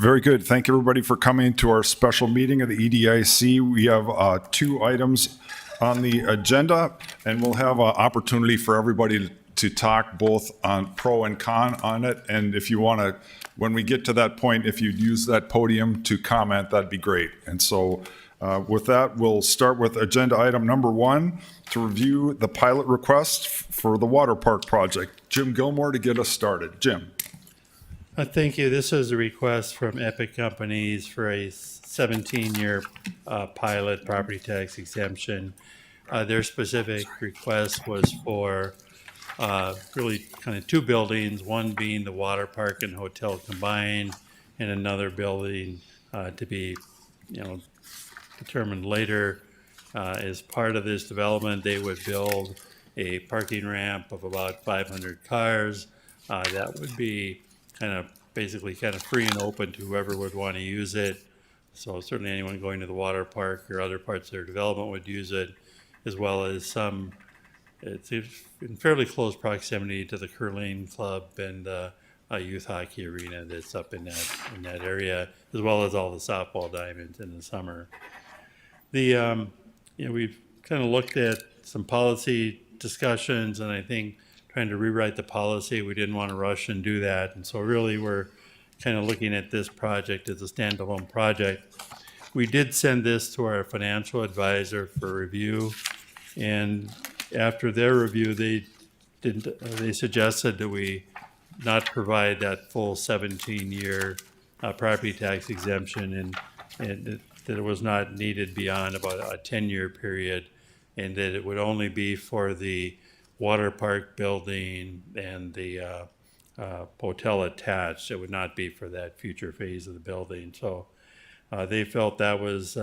Very good. Thank you, everybody, for coming to our special meeting of the EDIC. We have 2 items on the agenda, and we'll have an opportunity for everybody to talk both on pro and con on it. And if you want to, when we get to that point, if you'd use that podium to comment, that'd be great. And so with that, we'll start with agenda item number 1, to review the pilot request for the water park project. Jim Gilmore to get us started. Jim. Thank you. This is a request from Epic Companies for a 17-year pilot property tax exemption. Their specific request was for really kind of 2 buildings, one being the water park and hotel combined, and another building to be, determined later. As part of this development, they would build a parking ramp of about 500 cars. That would be basically free and open to whoever would want to use it. So certainly anyone going to the water park or other parts of their development would use it, as well as some, it's in fairly close proximity to the curling club and a youth hockey arena that's up in that area, as well as all the softball diamonds in the summer. We've kind of looked at some policy discussions, and I think trying to rewrite the policy, we didn't want to rush and do that. And so really we're kind of looking at this project as a standalone project. We did send this to our financial advisor for review, and after their review, they suggested that we not provide that full 17-year property tax exemption, and that it was not needed beyond about a 10-year period, and that it would only be for the water park building and the hotel attached. It would not be for that future phase of the building. So they felt that was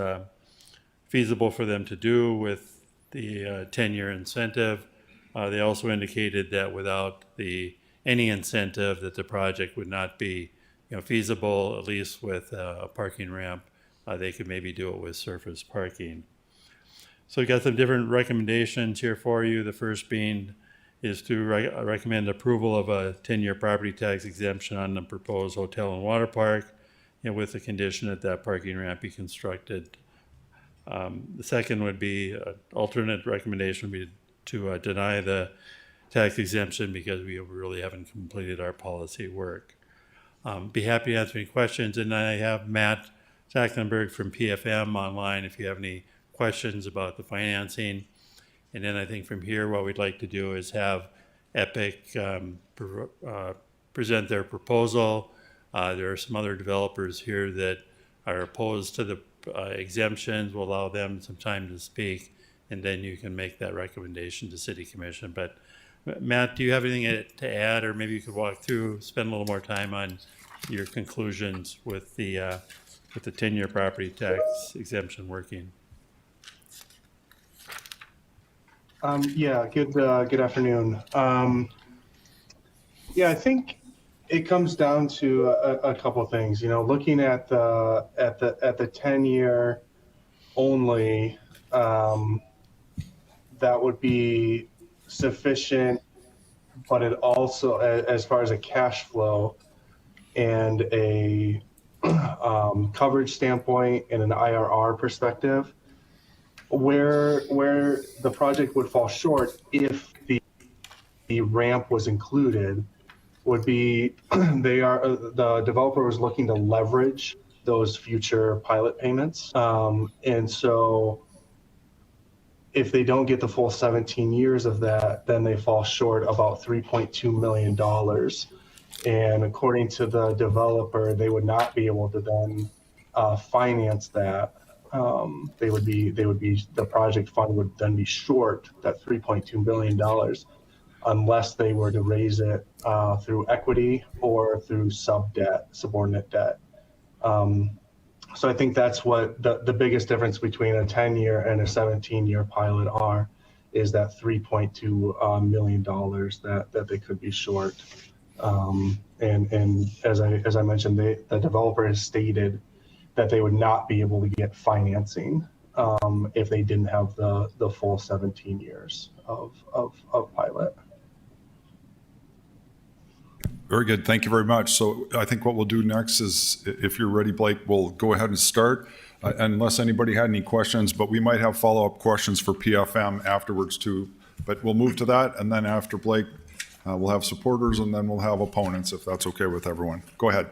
feasible for them to do with the 10-year incentive. They also indicated that without any incentive, that the project would not be feasible, at least with a parking ramp. They could maybe do it with surface parking. So we've got some different recommendations here for you. The first being is to recommend approval of a 10-year property tax exemption on the proposed hotel and water park, with the condition that that parking ramp be constructed. The second would be, alternate recommendation would be to deny the tax exemption because we really haven't completed our policy work. Be happy to answer any questions, and I have Matt Zachlenberg from PFM online if you have any questions about the financing. And then I think from here what we'd like to do is have Epic present their proposal. There are some other developers here that are opposed to the exemptions. We'll allow them some time to speak, and then you can make that recommendation to City Commission. But Matt, do you have anything to add, or maybe you could walk through, spend a little more time on your conclusions with the 10-year property tax exemption working? Good afternoon. I think it comes down to a couple of things. Looking at the 10-year only, that would be sufficient, but it also, as far as a cash flow and a coverage standpoint and an IRR perspective, where the project would fall short if the ramp was included would be the developer was looking to leverage those future pilot payments, and so if they don't get the full 17 years of that, then they fall short about $3.2 million. And according to the developer, they would not be able to then finance that. The project fund would then be short that $3.2 billion unless they were to raise it through equity or through subordinate debt. So I think that's what the biggest difference between a 10-year and a 17-year pilot is that $3.2 million that they could be short. And as I mentioned, the developer has stated that they would not be able to get financing if they didn't have the full 17 years of pilot. Very good. Thank you very much. So I think what we'll do next is, if you're ready, Blake, we'll go ahead and start, unless anybody had any questions, but we might have follow-up questions for PFM afterwards too. But we'll move to that, and then after Blake, we'll have supporters, and then we'll have opponents, if that's okay with everyone. Go ahead.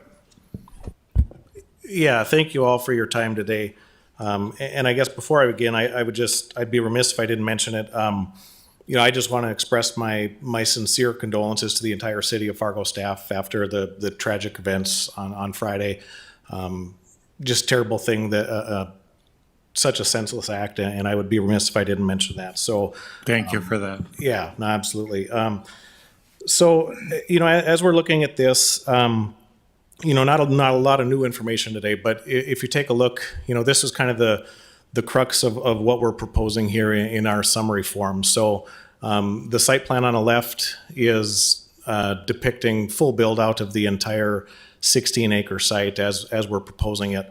Yeah, thank you all for your time today. And I guess before I begin, I'd be remiss if I didn't mention it. I just want to express my sincere condolences to the entire city of Fargo staff after the tragic events on Friday. Just terrible thing, that such a senseless act, and I would be remiss if I didn't mention that. So Thank you for that. yeah, no, absolutely. As we're looking at this, not a lot of new information today, but if you take a look, this is kind of the crux of what we're proposing here in our summary form. So the site plan on the left is depicting full build out of the entire 16-acre site as we're proposing it.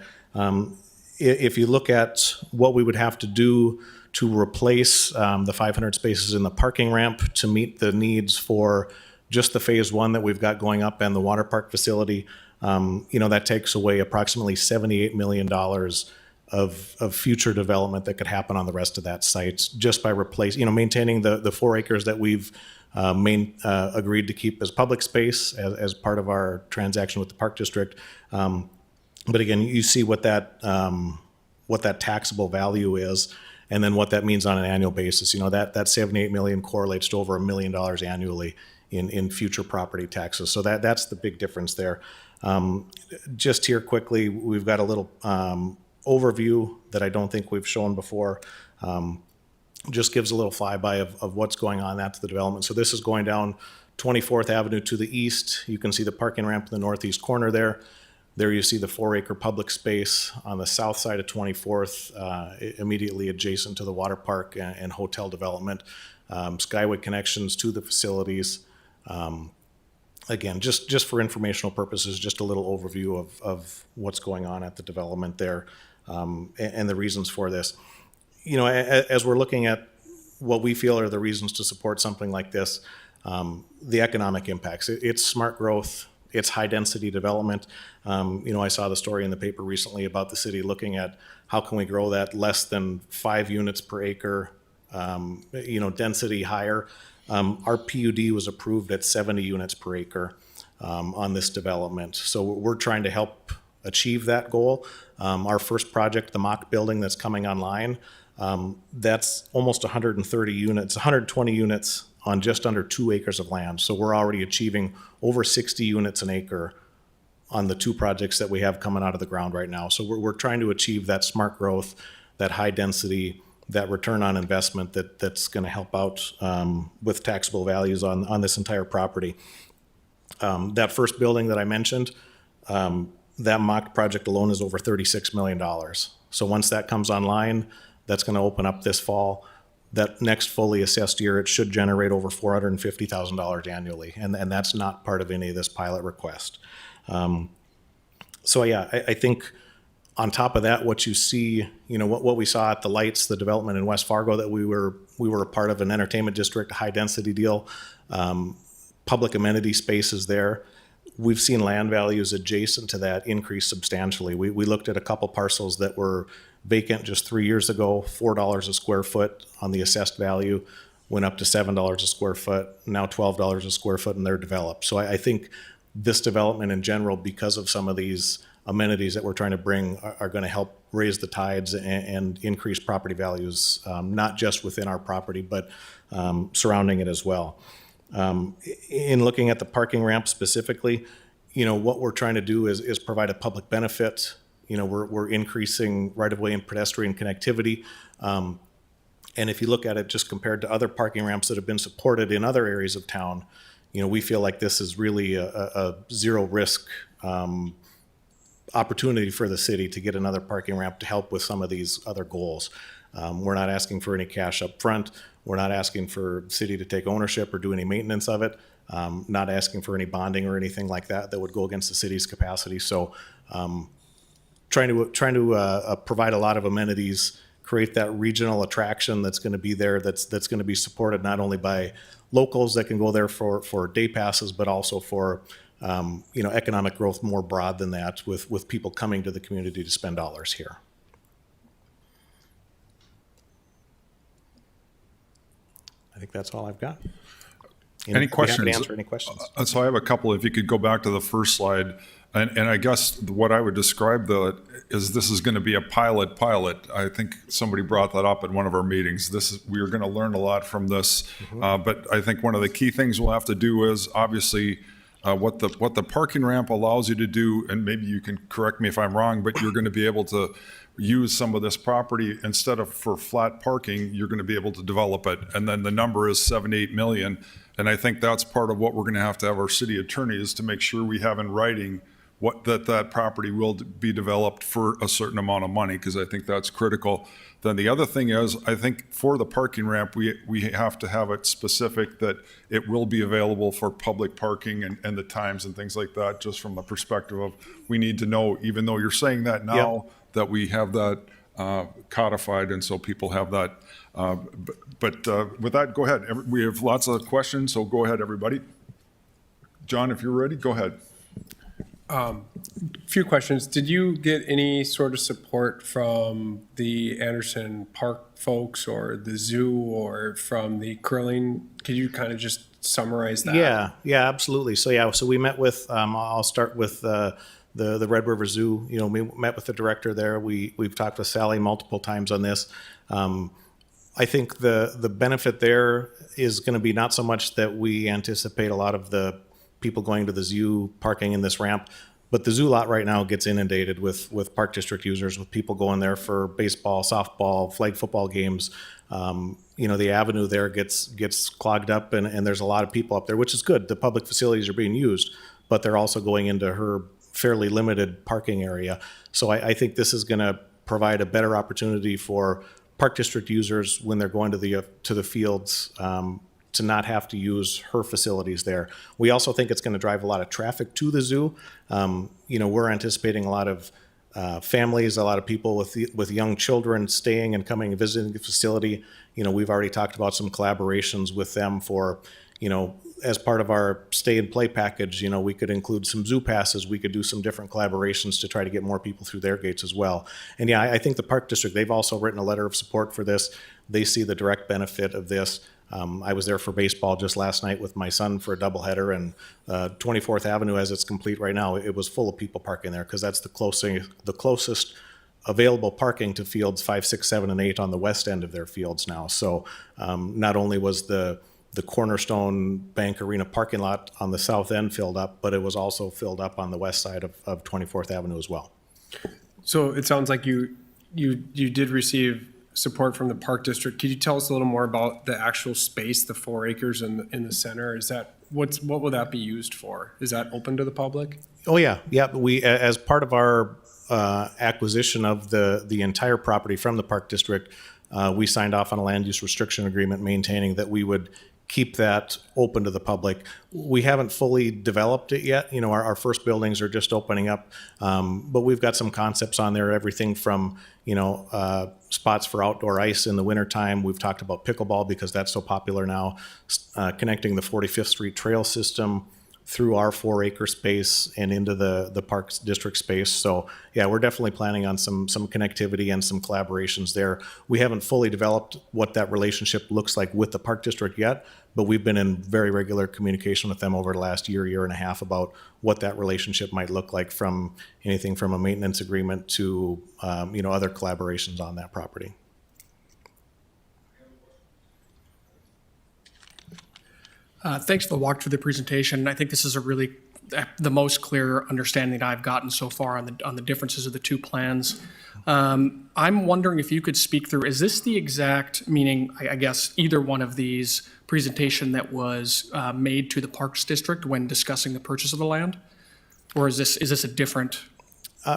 If you look at what we would have to do to replace the 500 spaces in the parking ramp to meet the needs for just the phase one that we've got going up and the water park facility, that takes away approximately $78 million of future development that could happen on the rest of that site just by maintaining the 4 acres that we've agreed to keep as public space as part of our transaction with the Park District. But again, you see what that taxable value is, and then what that means on an annual basis. That 78 million correlates to over $1 million annually in future property taxes. So that's the big difference there. Just here quickly, we've got a little overview that I don't think we've shown before. Just gives a little flyby of what's going on at the development. So this is going down 24th Avenue to the east. You can see the parking ramp in the northeast corner there. There you see the 4-acre public space on the south side of 24th, immediately adjacent to the water park and hotel development. Skyway connections to the facilities. Again, just for informational purposes, just a little overview of what's going on at the development there, and the reasons for this. As we're looking at what we feel are the reasons to support something like this, the economic impacts. It's smart growth. It's high density development. I saw the story in the paper recently about the city looking at how can we grow that less than 5 units per acre, density higher. Our PUD was approved at 70 units per acre on this development. So we're trying to help achieve that goal. Our first project, the mock building that's coming online, that's almost 130 units, 120 units on just under 2 acres of land. So we're already achieving over 60 units an acre on the 2 projects that we have coming out of the ground right now. So we're trying to achieve that smart growth, that high density, that return on investment that's going to help out with taxable values on this entire property. That first building that I mentioned, that mock project alone is over $36 million. So once that comes online, that's going to open up this fall. That next fully assessed year, it should generate over $450,000 annually, and that's not part of any of this pilot request. I think on top of that, what you see, what we saw at the Lights, the development in West Fargo that we were a part of, an entertainment district, high density deal, public amenity spaces there. We've seen land values adjacent to that increase substantially. We looked at a couple parcels that were vacant just 3 years ago, $4 a square foot on the assessed value, went up to $7 a square foot, now $12 a square foot, and they're developed. So I think this development in general, because of some of these amenities that we're trying to bring, are going to help raise the tides and increase property values, not just within our property, but surrounding it as well. In looking at the parking ramp specifically, what we're trying to do is provide a public benefit. We're increasing right-of-way and pedestrian connectivity. And if you look at it just compared to other parking ramps that have been supported in other areas of town, we feel like this is really a zero risk opportunity for the city to get another parking ramp to help with some of these other goals. We're not asking for any cash up front. We're not asking for the city to take ownership or do any maintenance of it. Not asking for any bonding or anything like that would go against the city's capacity. So trying to provide a lot of amenities, create that regional attraction that's going to be there, that's going to be supported not only by locals that can go there for day passes, but also for economic growth more broad than that, with people coming to the community to spend dollars here. I think that's all I've got. Any Be happy to questions? answer any questions. So I have a couple. If you could go back to the first slide, and I guess what I would describe is this is going to be a pilot. I think somebody brought that up at one of our meetings. We are going to learn a lot from this, but I think one of the key things we'll have to do is obviously what the parking ramp allows you to do, and maybe you can correct me if I'm wrong, but you're going to be able to use some of this property instead of for flat parking, you're going to be able to develop it. And then the number is 7-8 million. And I think that's part of what we're going to have our city attorney is to make sure we have in writing that property will be developed for a certain amount of money, because I think that's critical. Then the other thing is, I think for the parking ramp, we have to have it specific that it will be available for public parking and the times and things like that, just from the perspective of we need to know, even though you're saying that now, that we have that codified, and so people have that. But with that, go ahead. We have lots of questions, so go ahead, everybody. John, if you're ready, go ahead. Few questions. Did you get any sort of support from the Anderson Park folks or the zoo or from the curling? Could you kind of just summarize that? Yeah, absolutely. So we met with, I'll start with the Red River Zoo. We met with the director there. We've talked with Sally multiple times on this. I think the benefit there is going to be not so much that we anticipate a lot of the people going to the zoo parking in this ramp, but the zoo lot right now gets inundated with Park District users, with people going there for baseball, softball, flag football games. The avenue there gets clogged up, and there's a lot of people up there, which is good. The public facilities are being used, but they're also going into her fairly limited parking area. So I think this is going to provide a better opportunity for Park District users when they're going to the fields to not have to use her facilities there. We also think it's going to drive a lot of traffic to the zoo. We're anticipating a lot of families, a lot of people with young children staying and coming and visiting the facility. We've already talked about some collaborations with them for, as part of our stay and play package, we could include some zoo passes. We could do some different collaborations to try to get more people through their gates as well. And I think the Park District, they've also written a letter of support for this. They see the direct benefit of this. I was there for baseball just last night with my son for a doubleheader, and 24th Avenue, as it's complete right now, it was full of people parking there because that's the closest available parking to fields 5, 6, 7, and 8 on the west end of their fields now. So not only was the Cornerstone Bank Arena parking lot on the south end filled up, but it was also filled up on the west side of 24th Avenue as well. So it sounds like you did receive support from the Park District. Could you tell us a little more about the actual space, the 4 acres in the center? Is that what will that be used for? Is that open to the public? Oh yeah. We, as part of our acquisition of the entire property from the Park District, we signed off on a land use restriction agreement maintaining that we would keep that open to the public. We haven't fully developed it yet. Our first buildings are just opening up, but we've got some concepts on there, everything from, spots for outdoor ice in the wintertime. We've talked about pickleball because that's so popular now, connecting the 45th Street Trail system through our 4-acre space and into the Parks District space. So yeah, we're definitely planning on some connectivity and some collaborations there. We haven't fully developed what that relationship looks like with the Park District yet, but we've been in very regular communication with them over the last year and a half about what that relationship might look like, from anything from a maintenance agreement to other collaborations on that property. Thanks for the walk through the presentation. I think this is the most clear understanding that I've gotten so far on the differences of the two plans. I'm wondering if you could speak through, is this the exact, meaning I guess either one of these presentation that was made to the Parks District when discussing the purchase of the land? Or is this a different?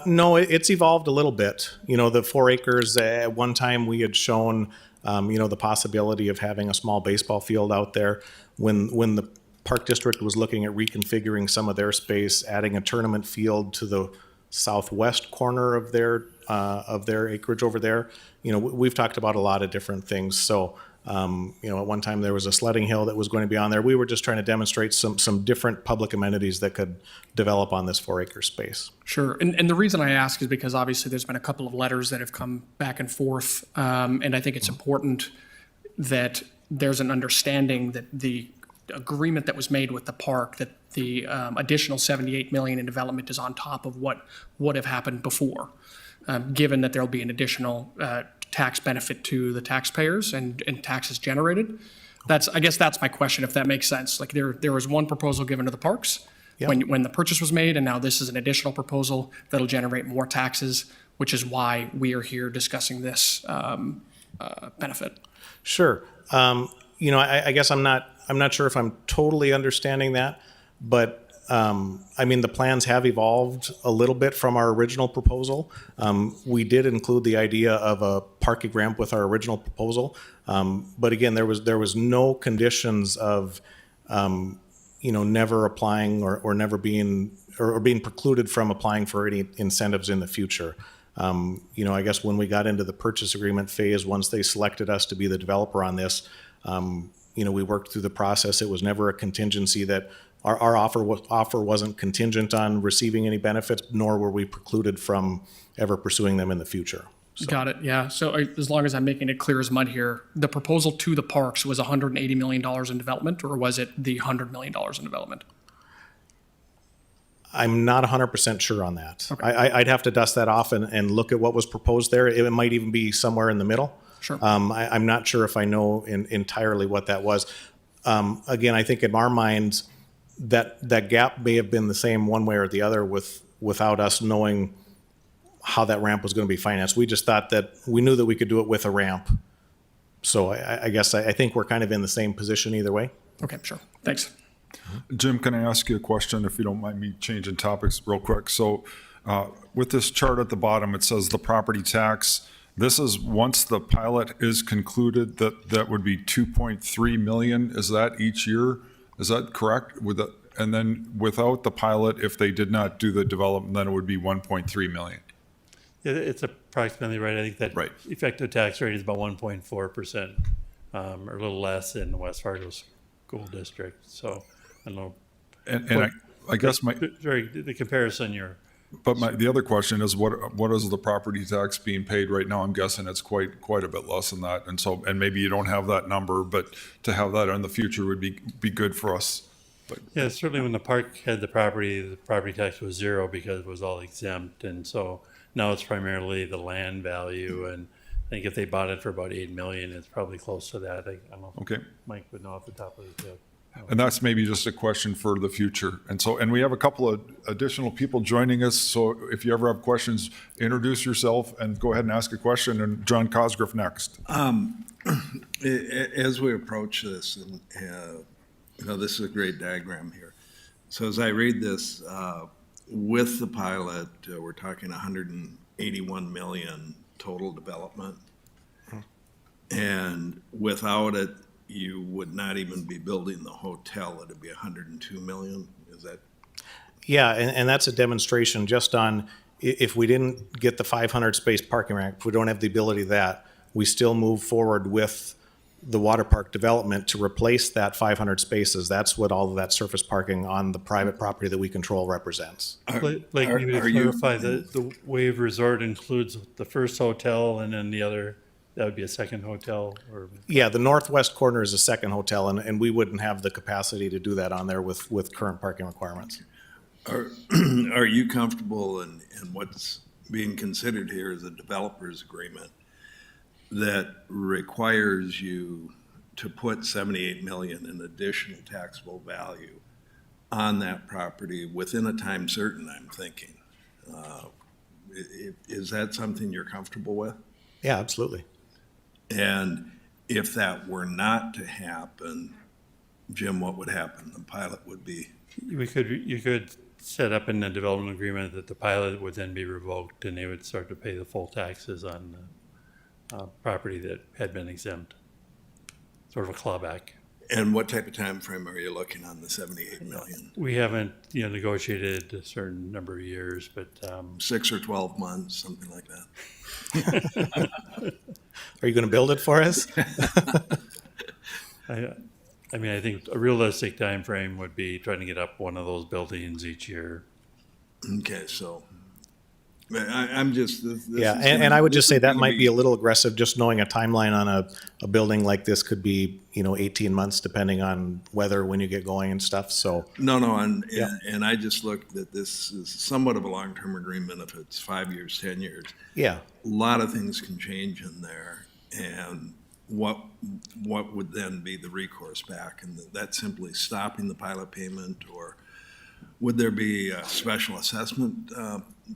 No, it's evolved a little bit. The 4 acres, at one time we had shown, the possibility of having a small baseball field out there. When the Park District was looking at reconfiguring some of their space, adding a tournament field to the southwest corner of their acreage over there, we've talked about a lot of different things. So At one time there was a sledding hill that was going to be on there. We were just trying to demonstrate some different public amenities that could develop on this 4-acre space. Sure. And the reason I ask is because obviously there's been a couple of letters that have come back and forth. And I think it's important that there's an understanding that the agreement that was made with the park, that the additional 78 million in development is on top of what would have happened before, given that there'll be an additional tax benefit to the taxpayers and taxes generated. I guess that's my question, if that makes sense. Like there was one proposal given to the parks when the purchase was made, and now this is an additional proposal that'll generate more taxes, which is why we are here discussing this benefit. Sure. I guess I'm not sure if I'm totally understanding that, but the plans have evolved a little bit from our original proposal. We did include the idea of a parking ramp with our original proposal, but again, there was no conditions of never applying or never being precluded from applying for any incentives in the future. I guess when we got into the purchase agreement phase, once they selected us to be the developer on this, we worked through the process. It was never a contingency that our offer wasn't contingent on receiving any benefits, nor were we precluded from ever pursuing them in the future. Got it. Yeah. So as long as I'm making it clear as mud here, the proposal to the parks was $180 million in development, or was it the $100 million in development? I'm not 100% sure on that. Okay. I'd have to dust that off and look at what was proposed there. It might even be somewhere in the middle. Sure. I'm not sure if I know entirely what that was. Again, I think in our minds, that gap may have been the same one way or the other without us knowing how that ramp was going to be financed. We just thought that we knew that we could do it with a ramp. So I guess I think we're kind of in the same position either way. Okay, sure. Thanks. Jim, can I ask you a question, if you don't mind me changing topics real quick? So with this chart at the bottom, it says the property tax. This is once the pilot is concluded, that would be 2.3 million. Is that each year? Is that correct? And then without the pilot, if they did not do the development, then it would be 1.3 million. It's approximately right. I think that Right. effective tax rate is about 1.4%, or a little less in the West Fargo School District. So I don't know. And I guess the comparison the other question is what is the property tax being paid right now? I'm guessing it's quite a bit less than that, and maybe you don't have that number, but to have that in the future would be good for us. But Yeah, certainly when the park had the property tax was zero because it was all exempt, and so now it's primarily the land value. And I think if they bought it for about 8 million, it's probably close to that. I don't know. Okay. Mike would know off the top of his head. And that's maybe just a question for the future. And we have a couple of additional people joining us. So if you ever have questions, introduce yourself and go ahead and ask a question. And John Cosgriff next. As we approach this, and this is a great diagram here. So as I read this, with the pilot, we're talking 181 million total development. And without it, you would not even be building the hotel. It'd be 102 million. Is that? Yeah, and that's a demonstration just on if we didn't get the 500 space parking ramp, if we don't have the ability of that, we still move forward with the water park development to replace that 500 spaces. That's what all of that surface parking on the private property that we control represents. Maybe to clarify, the Wave Resort includes the first hotel and then the other. That would be a second hotel, or Yeah, the northwest corner is a second hotel, and we wouldn't have the capacity to do that on there with current parking requirements. Are you comfortable in what's being considered here as a developer's agreement that requires you to put 78 million in additional taxable value on that property within a time certain, I'm thinking? Is that something you're comfortable with? Yeah, absolutely. And if that were not to happen, Jim, what would happen? The pilot would be. you could set up in the development agreement that the pilot would then be revoked and they would start to pay the full taxes on the property that had been exempt. Sort of a clawback. And what type of time frame are you looking on the 78 million? We haven't, negotiated a certain number of years, but 6 or 12 months, something like that. Are you going to build it for us? I mean, I think a realistic time frame would be trying to get up one of those buildings each year. Okay, so, but I'm just, this Yeah, is and gonna- I would this just say is that gonna might be a little aggressive, just knowing a timeline on a building like this could be, 18 months, depending on weather, when you get going and stuff, so. No, Yeah. and I just looked that this is somewhat of a long-term agreement if it's 5 years, 10 years. Yeah, A lot of things can change in there, and what would then be the recourse back? And that's simply stopping the pilot payment, or would there be a special assessment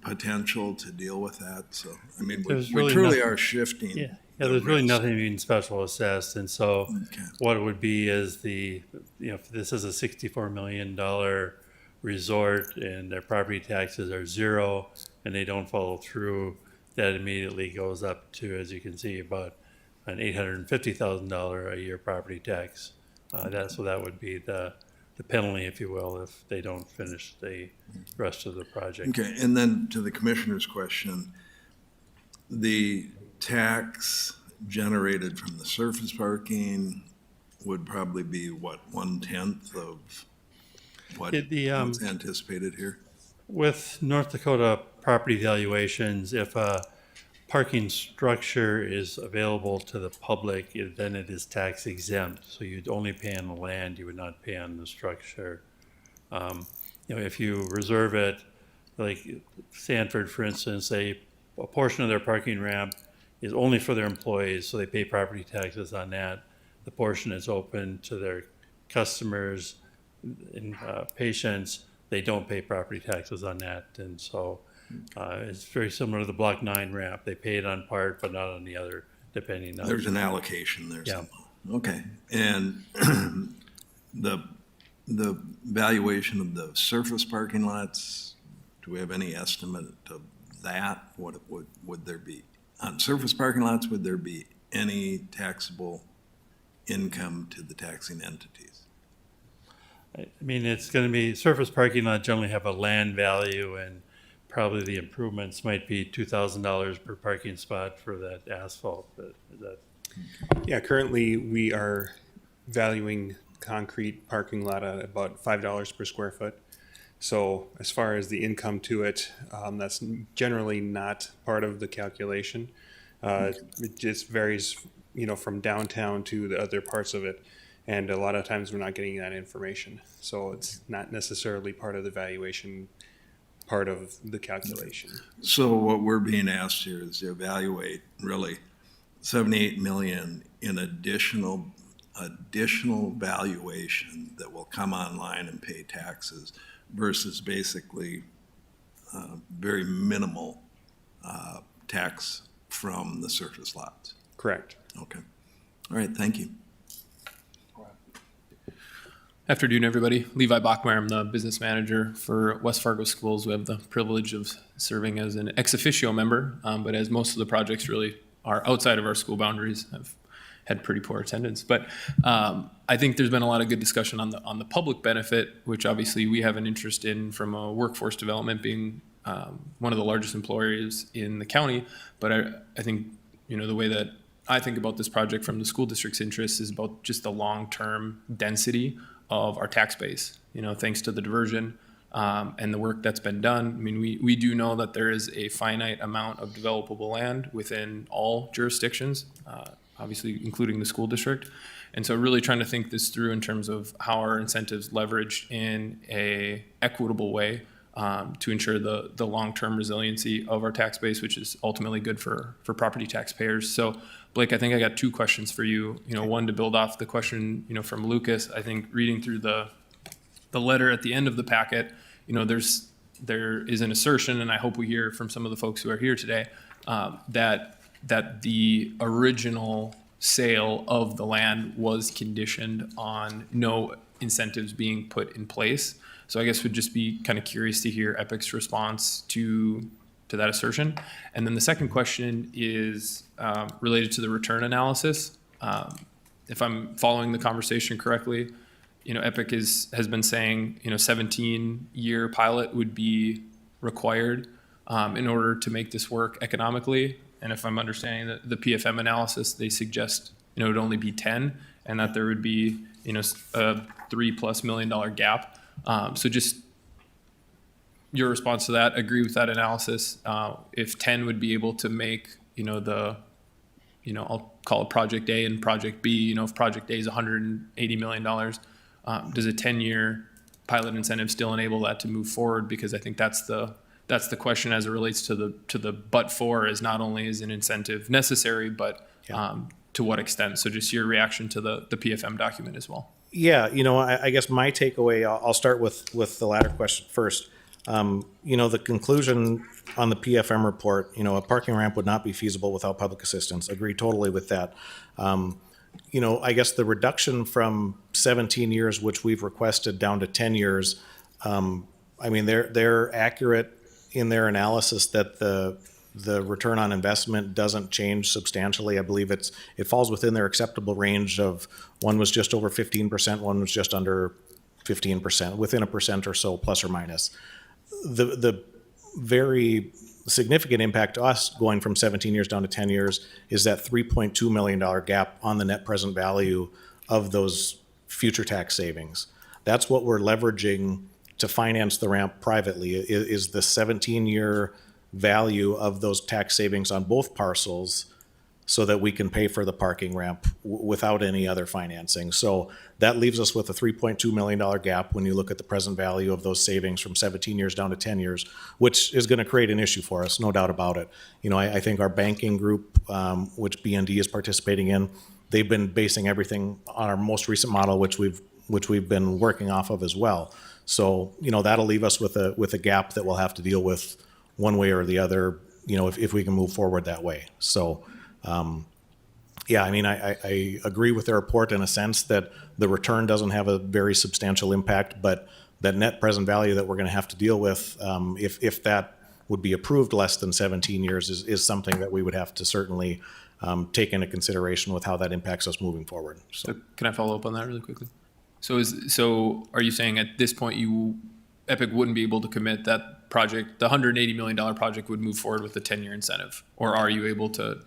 potential to deal with that? So, I mean, we There's really truly nothing- are shifting. Yeah, the there's really risk. nothing being special assessed, and so Okay. what it would be is if this is a $64 million resort and their property taxes are zero and they don't follow through, that immediately goes up to, as you can see, about an $850,000 a year property tax. That would be the penalty, if you will, if they don't finish the rest of the project. Okay, and then to the commissioner's question, the tax generated from the surface parking would probably be what, 1/10 of what what's anticipated here? With North Dakota property valuations, if a parking structure is available to the public, then it is tax exempt. So you'd only pay on the land, you would not pay on the structure. If you reserve it, like Sanford, for instance, a portion of their parking ramp is only for their employees, so they pay property taxes on that. The portion is open to their customers and patients, they don't pay property taxes on that. And so it's very similar to the Block 9 ramp. They pay it on part, but not on the other, depending on. There's an allocation there Yeah. somehow. Okay, and the valuation of the surface parking lots, do we have any estimate of that? What would there be? On surface parking lots, would there be any taxable income to the taxing entities? I mean, it's going to be, surface parking lot generally have a land value, and probably the improvements might be $2,000 per parking spot for that asphalt, but is that, Yeah, currently we are valuing concrete parking lot at about $5 per square foot. So as far as the income to it, that's generally not part of the calculation. It just varies, from downtown to the other parts of it. And a lot of times we're not getting that information. So it's not necessarily part of the valuation, part of the calculation. So what we're being asked here is to evaluate really 78 million in additional valuation that will come online and pay taxes versus basically very minimal tax from the surface lots. Correct. Okay. All right, thank you. Afternoon, everybody. Levi Bachmeyer. I'm the business manager for West Fargo Schools. We have the privilege of serving as an ex officio member, but as most of the projects really are outside of our school boundaries, I've had pretty poor attendance. But I think there's been a lot of good discussion on the public benefit, which obviously we have an interest in from a workforce development, being one of the largest employers in the county. But I think the way that I think about this project from the school district's interest is about just the long-term density of our tax base, thanks to the diversion and the work that's been done. I mean, we do know that there is a finite amount of developable land within all jurisdictions, obviously including the school district. And so really trying to think this through in terms of how our incentives leveraged in a equitable way to ensure the long-term resiliency of our tax base, which is ultimately good for property taxpayers. So Blake, I think I got two questions for you. One to build off the question, from Lucas. I think reading through the letter at the end of the packet, there is an assertion, and I hope we hear from some of the folks who are here today, that the original sale of the land was conditioned on no incentives being put in place. So I guess would just be kind of curious to hear EPIC's response to that assertion. And then the second question is related to the return analysis. If I'm following the conversation correctly, EPIC has been saying 17-year pilot would be required in order to make this work economically. And if I'm understanding the PFM analysis, they suggest it would only be 10, and that there would be, a $3+ million gap. So just your response to that, agree with that analysis. If 10 would be able to make, I'll call it Project A and Project B, if Project A is $180 million, does a 10-year pilot incentive still enable that to move forward? Because I think that's the question as it relates to the but for, is not only is an incentive necessary, but to what extent? So just your reaction to the PFM document as well. Yeah, I guess my takeaway, I'll start with the latter question first. The conclusion on the PFM report, a parking ramp would not be feasible without public assistance. Agree totally with that. I guess the reduction from 17 years, which we've requested, down to 10 years, they're accurate in their analysis that the return on investment doesn't change substantially. I believe it falls within their acceptable range of, one was just over 15%, one was just under 15%, within 1% or so, plus or minus. The very significant impact to us going from 17 years down to 10 years is that $3.2 million gap on the net present value of those future tax savings. That's what we're leveraging to finance the ramp privately, is the 17-year value of those tax savings on both parcels, so that we can pay for the parking ramp without any other financing. So that leaves us with a $3.2 million gap when you look at the present value of those savings from 17 years down to 10 years, which is going to create an issue for us, no doubt about it. I think our banking group, which BND is participating in, they've been basing everything on our most recent model, which we've been working off of as well. So, that'll leave us with a gap that we'll have to deal with one way or the other, if we can move forward that way. So, I agree with the report in a sense that the return doesn't have a very substantial impact, but that net present value that we're going to have to deal with, if that would be approved less than 17 years, is something that we would have to certainly take into consideration with how that impacts us moving forward. So, Can I follow up on that really quickly? So are you saying at this point Epic wouldn't be able to commit that project, the $180 million project would move forward with the 10-year incentive, or are you able to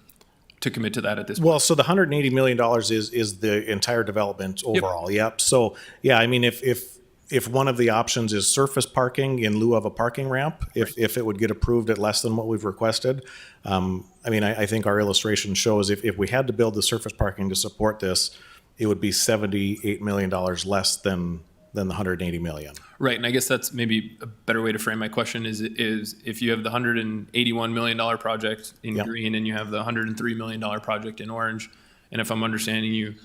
commit to that at this point? Well, so the $180 million is the entire development overall. Yep. So if one of the options is surface parking in lieu of a parking ramp, if it would get approved at less than what we've requested, I think our illustration shows if we had to build the surface parking to support this, it would be $78 million less than the $180 million. Right, and I guess that's maybe a better way to frame my question is if you have the $181 million project in green and you have the $103 million project in orange, and if I'm understanding you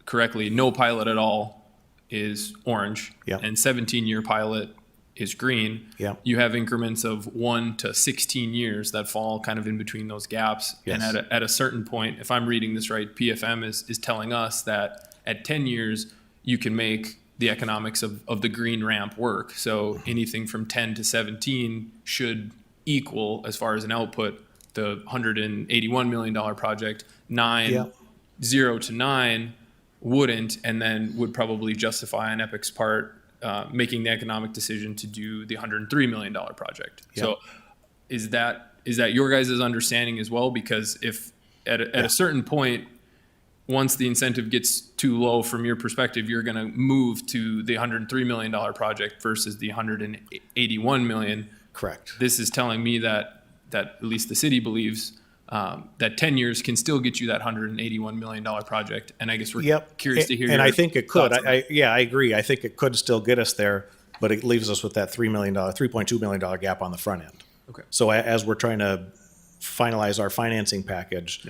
correctly, no pilot at all is orange, and 17-year pilot is green. You have increments of 1 to 16 years that fall kind of in between those gaps. Yes. And at a certain point, if I'm reading this right, PFM is telling us that at 10 years, you can make the economics of the green ramp work. So anything from 10 to 17 should equal, as far as an output, the $181 million project. 0 to 9 wouldn't, and then would probably justify on Epic's part making the economic decision to do the $103 million project. So is that your guys' understanding as well? Because if at a certain point, once the incentive gets too low from your perspective, you're going to move to the $103 million project versus the $181 million. Correct. This is telling me that at least the city believes that 10 years can still get you that $181 million project. And I guess we're curious to hear and your I think it could. thoughts on that. I agree. I think it could still get us there, but it leaves us with that $3.2 million gap on the front end. Okay. So as we're trying to finalize our financing package,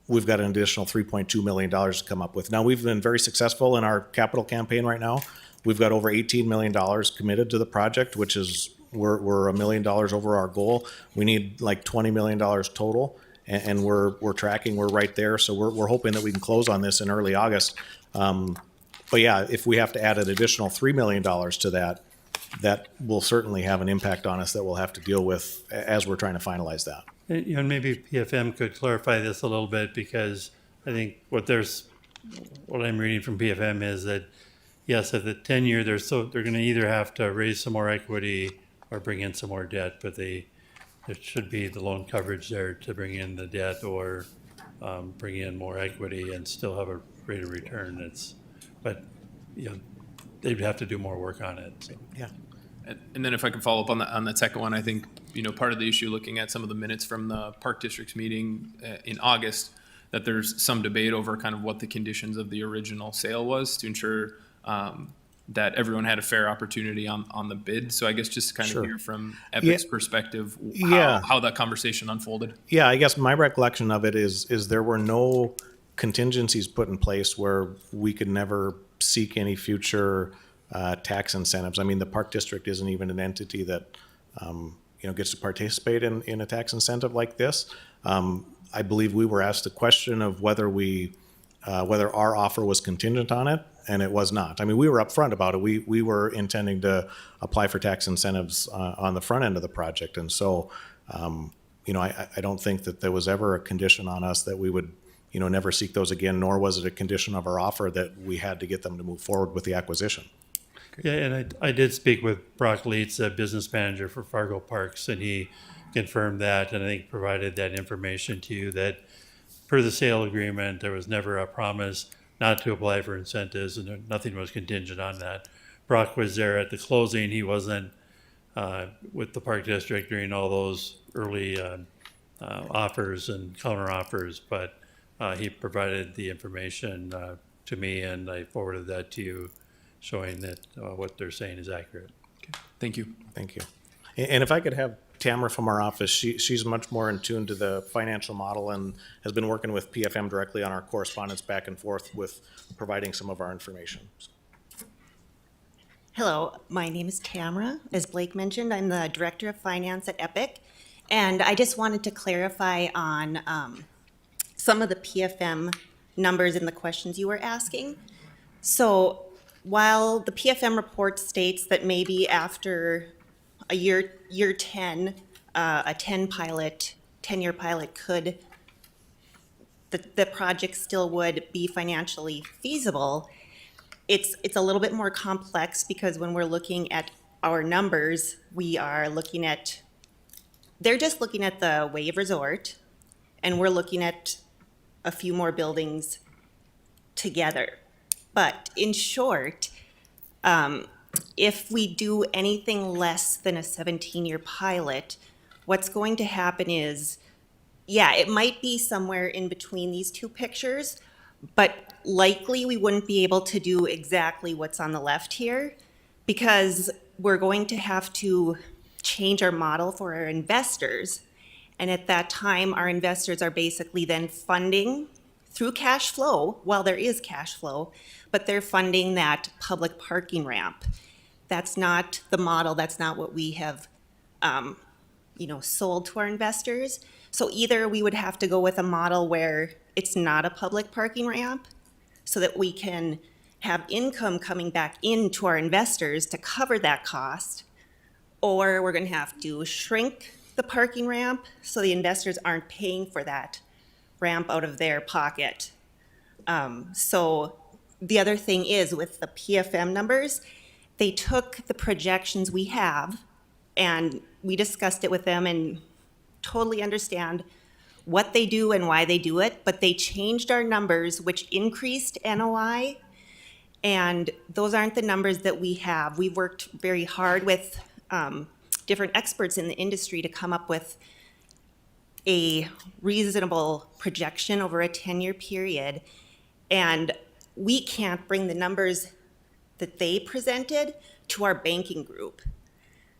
we've got an additional $3.2 million to come up with. Now, we've been very successful in our capital campaign right now. We've got over $18 million committed to the project, which is we're $1 million over our goal. We need like $20 million total, and we're tracking. We're right there. So we're hoping that we can close on this in early August. But yeah, if we have to add an additional $3 million to that will certainly have an impact on us that we'll have to deal with as we're trying to finalize that. And maybe PFM could clarify this a little bit, because I think what I'm reading from PFM is that, yes, at the 10-year, they're going to either have to raise some more equity or bring in some more debt, but there should be the loan coverage there to bring in the debt or bring in more equity and still have a rate of return. But, you know, they'd have to do more work on it. So. Yeah. And then if I can follow up on that second one, I think, part of the issue looking at some of the minutes from the Park District's meeting in August, that there's some debate over kind of what the conditions of the original sale was to ensure that everyone had a fair opportunity on the bid. So I guess just to kind of hear from Epic's perspective, how that conversation unfolded. Yeah, I guess my recollection of it is there were no contingencies put in place where we could never seek any future tax incentives. I mean, the Park District isn't even an entity that gets to participate in a tax incentive like this. I believe we were asked a question of whether our offer was contingent on it, and it was not. I mean, we were upfront about it. We were intending to apply for tax incentives on the front end of the project, and so I don't think that there was ever a condition on us that we would never seek those again, nor was it a condition of our offer that we had to get them to move forward with the acquisition. Yeah, and I did speak with Brock Leitz, a business manager for Fargo Parks, and he confirmed that, and I think provided that information to you, that per the sale agreement, there was never a promise not to apply for incentives, and nothing was contingent on that. Brock was there at the closing. He wasn't with the Park District during all those early offers and counter offers, but he provided the information to me, and I forwarded that to you, showing that what they're saying is accurate. Okay. Thank you. Thank you. And if I could have Tamara from our office, she's much more in tune to the financial model and has been working with PFM directly on our correspondence back and forth with providing some of our information. Hello, my name is Tamara. As Blake mentioned, I'm the Director of Finance at Epic. And I just wanted to clarify on some of the PFM numbers and the questions you were asking. So while the PFM report states that maybe after a year 10, a 10-year pilot could, the project still would be financially feasible, it's a little bit more complex because when we're looking at our numbers, they're just looking at the Wave Resort, and we're looking at a few more buildings together. But in short, if we do anything less than a 17-year pilot, what's going to happen is, it might be somewhere in between these two pictures, but likely we wouldn't be able to do exactly what's on the left here because we're going to have to change our model for our investors. And at that time, our investors are basically then funding through cash flow, while there is cash flow, but they're funding that public parking ramp. That's not the model. That's not what we have, sold to our investors. So either we would have to go with a model where it's not a public parking ramp so that we can have income coming back into our investors to cover that cost, or we're going to have to shrink the parking ramp so the investors aren't paying for that ramp out of their pocket. So the other thing is with the PFM numbers, they took the projections we have and we discussed it with them and totally understand what they do and why they do it, but they changed our numbers, which increased NOI, and those aren't the numbers that we have. We've worked very hard with different experts in the industry to come up with a reasonable projection over a 10-year period, and we can't bring the numbers that they presented to our banking group.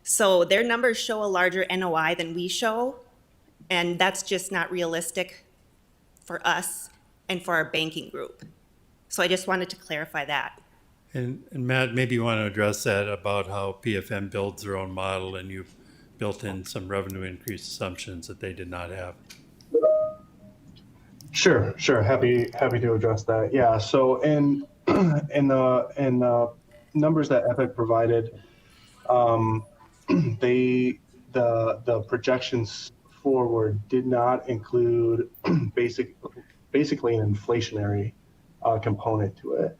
So their numbers show a larger NOI than we show, and that's just not realistic for us and for our banking group. So I just wanted to clarify that. And Matt, maybe you want to address that about how PFM builds their own model, and you've built in some revenue increase assumptions that they did not have. Sure. Happy to address that. Yeah. So in the numbers that Epic provided, the projections forward did not include basically an inflationary component to it.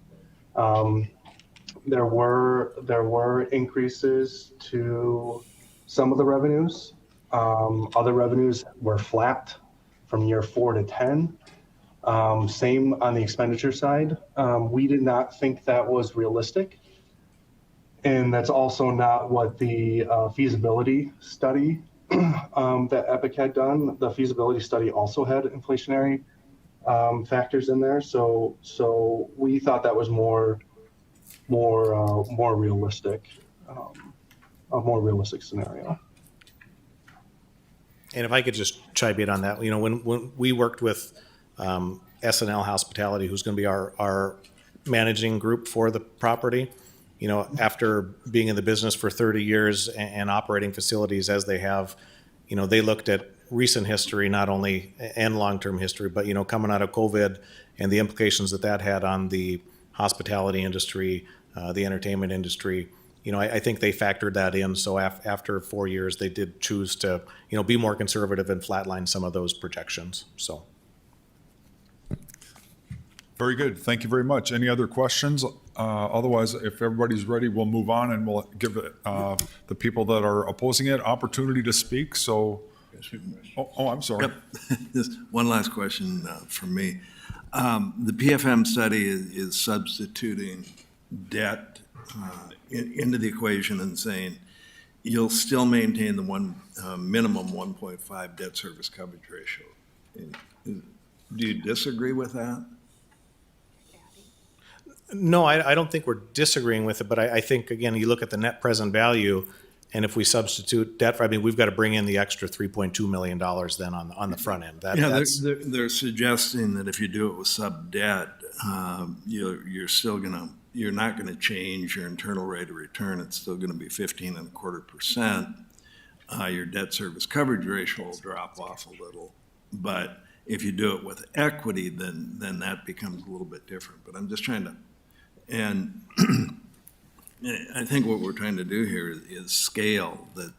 There were increases to some of the revenues. Other revenues were flat from year 4 to 10. Same on the expenditure side. We did not think that was realistic. And that's also not what the feasibility study that Epic had done. The feasibility study also had inflationary factors in there. So we thought that was more realistic, a more realistic scenario. And if I could just chime in on that, you know, when we worked with SNL Hospitality, who's going to be our managing group for the property, you know, after being in the business for 30 years and operating facilities as they have, you know, they looked at recent history, not only and long-term history, but, you know, coming out of COVID and the implications that that had on the hospitality industry, the entertainment industry. You know, I think they factored that in. So after 4 years, they did choose to, you know, be more conservative and flatline some of those projections. So. Very good. Thank you very much. Any other questions? Otherwise, if everybody's ready, we'll move on and we'll give the people that are opposing it opportunity to speak. So, I'm sorry. Yep. Just one last question from me. The PFM study is substituting debt into the equation and saying you'll still maintain the minimum 1.5 debt service coverage ratio. Do you disagree with that? No, I don't think we're disagreeing with it, but I think, again, you look at the net present value, and if we substitute debt, I mean, we've got to bring in the extra $3.2 million then on the front end. They're suggesting that if you do it with sub debt, you're not gonna change your internal rate of return. It's still gonna be 15.25%. Your debt service coverage ratio will drop off a little, but if you do it with equity, then that becomes a little bit different. But I'm just trying to, and I think what we're trying to do here is scale that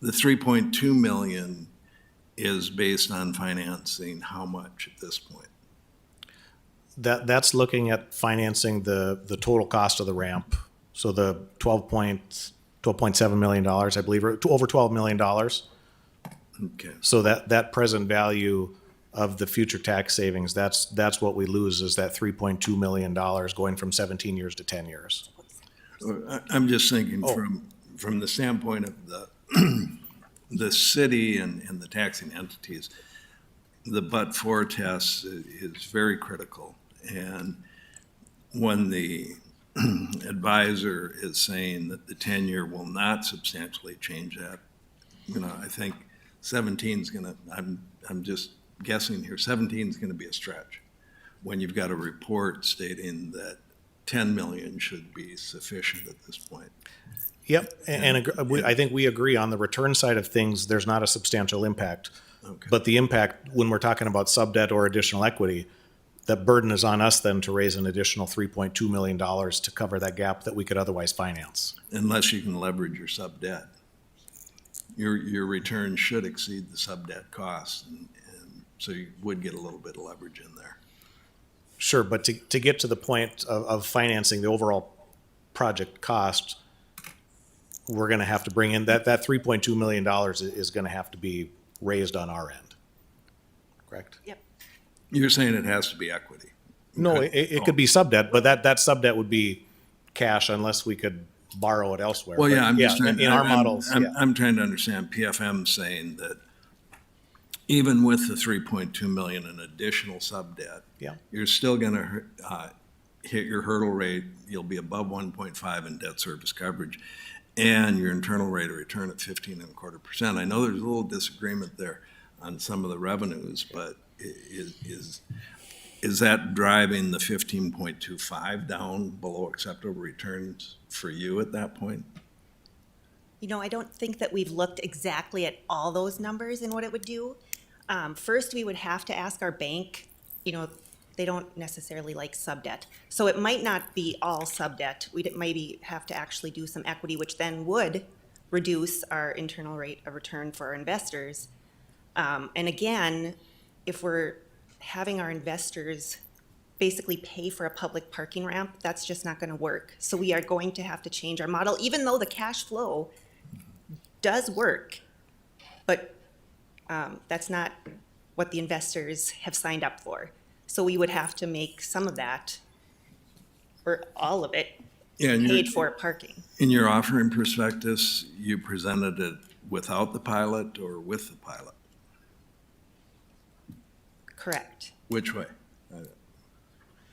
the 3.2 million is based on financing how much at this point? That's looking at financing the total cost of the ramp. So the $12.7 million, I believe, or over $12 million. Okay. So that present value of the future tax savings, that's what we lose, is that $3.2 million going from 17 years to 10 years. I'm just thinking from the standpoint of the city and the taxing entities, the but-for test is very critical. And when the advisor is saying that the 10-year will not substantially change that, you know, I think 17 is gonna, I'm just guessing here, 17 is gonna be a stretch when you've got a report stating that 10 million should be sufficient at this point. Yep, and I think we agree on the return side of things, there's not a substantial impact. Okay. But the impact, when we're talking about sub-debt or additional equity, that burden is on us then to raise an additional $3.2 million to cover that gap that we could otherwise finance. Unless you can leverage your sub-debt. Your return should exceed the sub-debt costs, and so you would get a little bit of leverage in there. Sure, but to get to the point of financing the overall project cost, we're going to have to bring in that $3.2 million is going to have to be raised on our end. Correct? Yep. You're saying it has to be equity? No, Okay. it could be sub-debt, but that sub-debt would be cash unless we could borrow it elsewhere. Well, yeah, But I'm just trying. in our models, yeah. I'm trying to understand PFM saying that even with the 3.2 million in additional sub-debt, Yeah. you're still gonna hit your hurdle rate. You'll be above 1.5 in debt service coverage, and your internal rate of return at 15.25%. I know there's a little disagreement there on some of the revenues, but is that driving the 15.25 down below acceptable returns for you at that point? You know, I don't think that we've looked exactly at all those numbers and what it would do. First, we would have to ask our bank, you know, they don't necessarily like sub-debt. So it might not be all sub-debt. We'd maybe have to actually do some equity, which then would reduce our internal rate of return for our investors. And again, if we're having our investors basically pay for a public parking ramp, that's just not going to work. So we are going to have to change our model, even though the cash flow does work. But that's not what the investors have signed up for. So we would have to make some of that, or all of it, Yeah, and paid for parking. in your offering prospectus, you presented it without the pilot or with the pilot? Correct. Which way?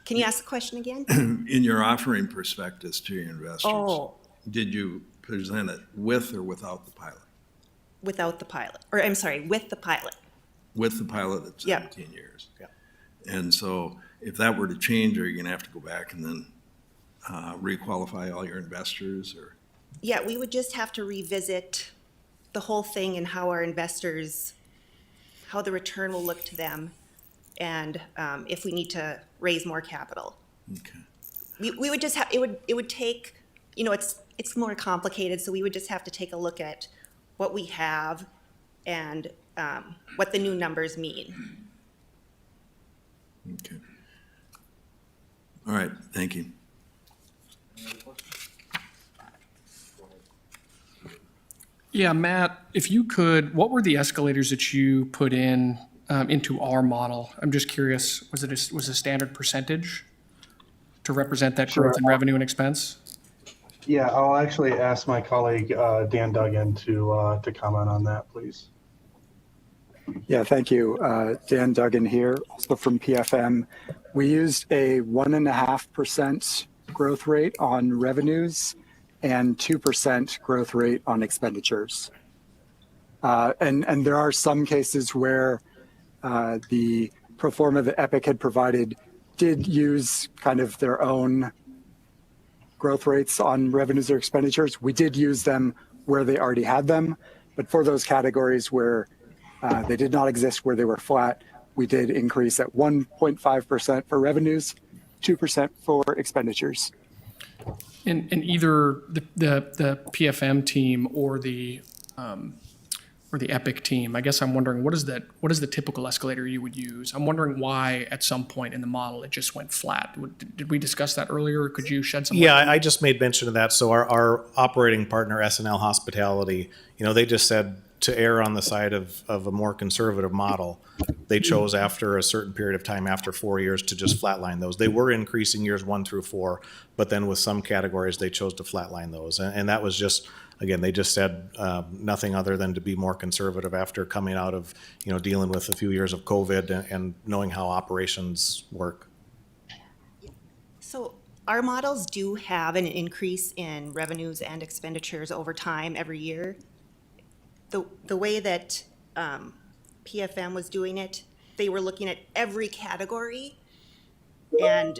Can you ask the question again? In your offering prospectus to your investors, Oh, did you present it with or without the pilot? without the pilot, or I'm sorry, with the pilot. With the pilot at Yeah. 17 years. Yeah. And so if that were to change, are you going to have to go back and then requalify all your investors or? Yeah, we would just have to revisit the whole thing and how our investors, how the return will look to them, and if we need to raise more capital. Okay. We would just have, it would take, it's more complicated, so we would just have to take a look at what we have and what the new numbers mean. Okay. All right, thank you. Yeah, Matt, if you could, what were the escalators that you put in into our model? I'm just curious, was a standard percentage to represent that growth in revenue and expense? Yeah, I'll actually ask my colleague, Dan Duggan, to comment on that, please. Yeah, thank you. Dan Duggan here, also from PFM. We used a 1.5% growth rate on revenues and 2% growth rate on expenditures. And there are some cases where the pro forma that Epic had provided did use kind of their own growth rates on revenues or expenditures. We did use them where they already had them, but for those categories where they did not exist, where they were flat, we did increase at 1.5% for revenues, 2% for expenditures. And either the PFM team or the Epic team, I guess I'm wondering, what is the typical escalator you would use? I'm wondering why at some point in the model it just went flat. Did we discuss that earlier, or could you shed some light? Yeah, I just made mention of that. So our operating partner, SNL Hospitality, they just said to err on the side of a more conservative model. They chose after a certain period of time, after 4 years, to just flatline those. They were increasing years 1 through 4, but then with some categories, they chose to flatline those. And that was just, again, they just said nothing other than to be more conservative after coming out of, dealing with a few years of COVID and knowing how operations work. So our models do have an increase in revenues and expenditures over time every year. The way that PFM was doing it, they were looking at every category and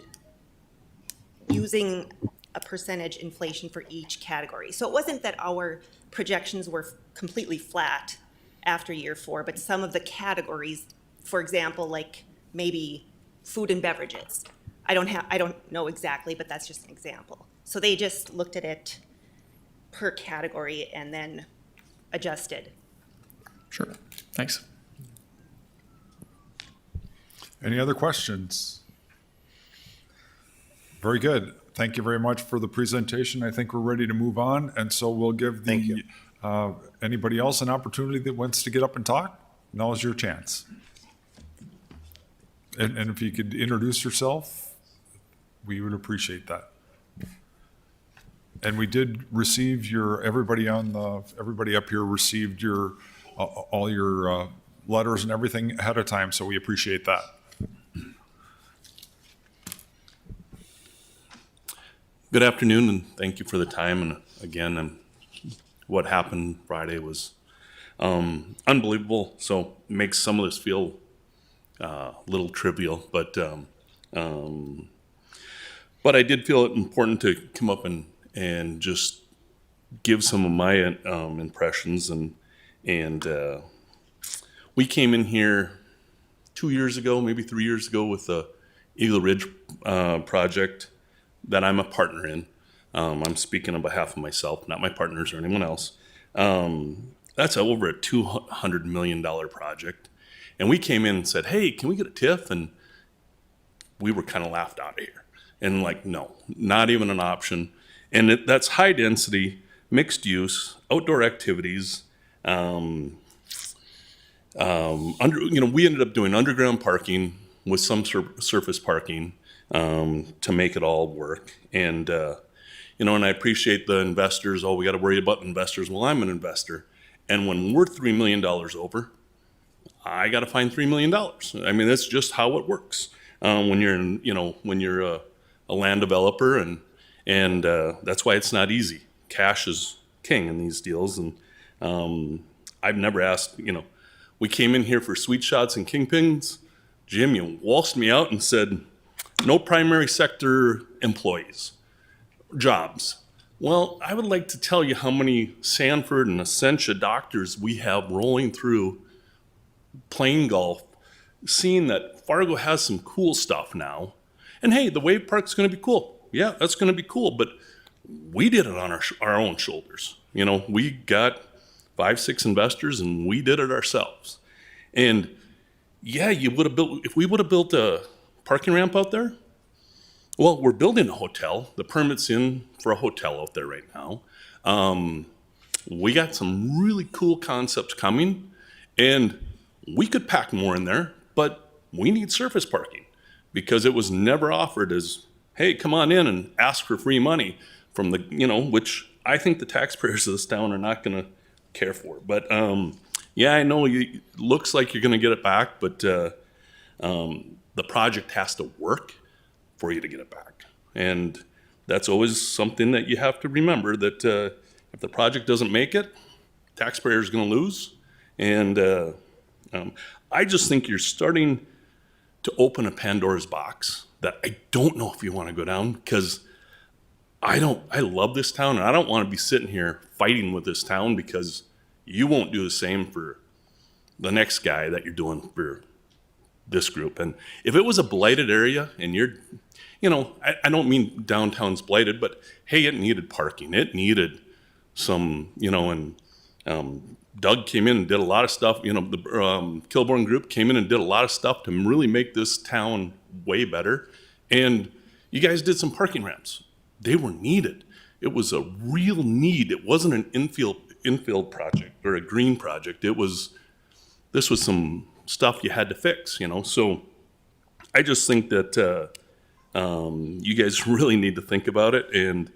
using a percentage inflation for each category. So it wasn't that our projections were completely flat after year 4, but some of the categories, for example, like maybe food and beverages. I don't know exactly, but that's just an example. So they just looked at it per category and then adjusted. Sure, thanks. Any other questions? Very good. Thank you very much for the presentation. I think we're ready to move on, and so we'll give Thank you. anybody else an opportunity that wants to get up and talk. Now is your chance. And if you could introduce yourself, we would appreciate that. And we did receive everybody up here received your all your letters and everything ahead of time, so we appreciate that. Good afternoon, and thank you for the time. And again, what happened Friday was unbelievable. So it makes some of this feel a little trivial, but I did feel it important to come up and just give some of my impressions. And we came in here 2 years ago, maybe 3 years ago, with the Eagle Ridge project that I'm a partner in. I'm speaking on behalf of myself, not my partners or anyone else. That's over a $200 million project. And we came in and said, hey, can we get a TIF? And we were kind of laughed out of here. And like, no, not even an option. And that's high density, mixed use, outdoor activities. we ended up doing underground parking with some surface parking to make it all work. And, and I appreciate the investors. Oh, we got to worry about investors. Well, I'm an investor. And when we're $3 million over, I got to find $3 million. I mean, that's just how it works. When you're a land developer, and that's why it's not easy. Cash is king in these deals. And I've never asked, we came in here for sweet shots and kingpins. Jim, you waltzed me out and said, no primary sector employees, jobs. Well, I would like to tell you how many Sanford and Essentia doctors we have rolling through playing golf, seeing that Fargo has some cool stuff now. And hey, the wave park's going to be cool. Yeah, that's going to be cool. But we did it on our own shoulders. We got 5-6 investors and we did it ourselves. And yeah, if we would have built a parking ramp out there, well, we're building a hotel. The permit's in for a hotel out there right now. We got some really cool concepts coming, and we could pack more in there, but we need surface parking because it was never offered as, hey, come on in and ask for free money from which I think the taxpayers of this town are not going to care for. But yeah, I know it looks like you're going to get it back, but the project has to work for you to get it back. And that's always something that you have to remember, that if the project doesn't make it, taxpayers are going to lose. And I just think you're starting to open a Pandora's box that I don't know if you want to go down, because I love this town, and I don't want to be sitting here fighting with this town because you won't do the same for the next guy that you're doing for this group. And if it was a blighted area and I don't mean downtown's blighted, but hey, it needed parking. It needed some, and Doug came in and did a lot of stuff. The Kilborn group came in and did a lot of stuff to really make this town way better. And you guys did some parking ramps. They were needed. It was a real need. It wasn't an infield project or a green project. This was some stuff you had to fix, So I just think that you guys really need to think about it, and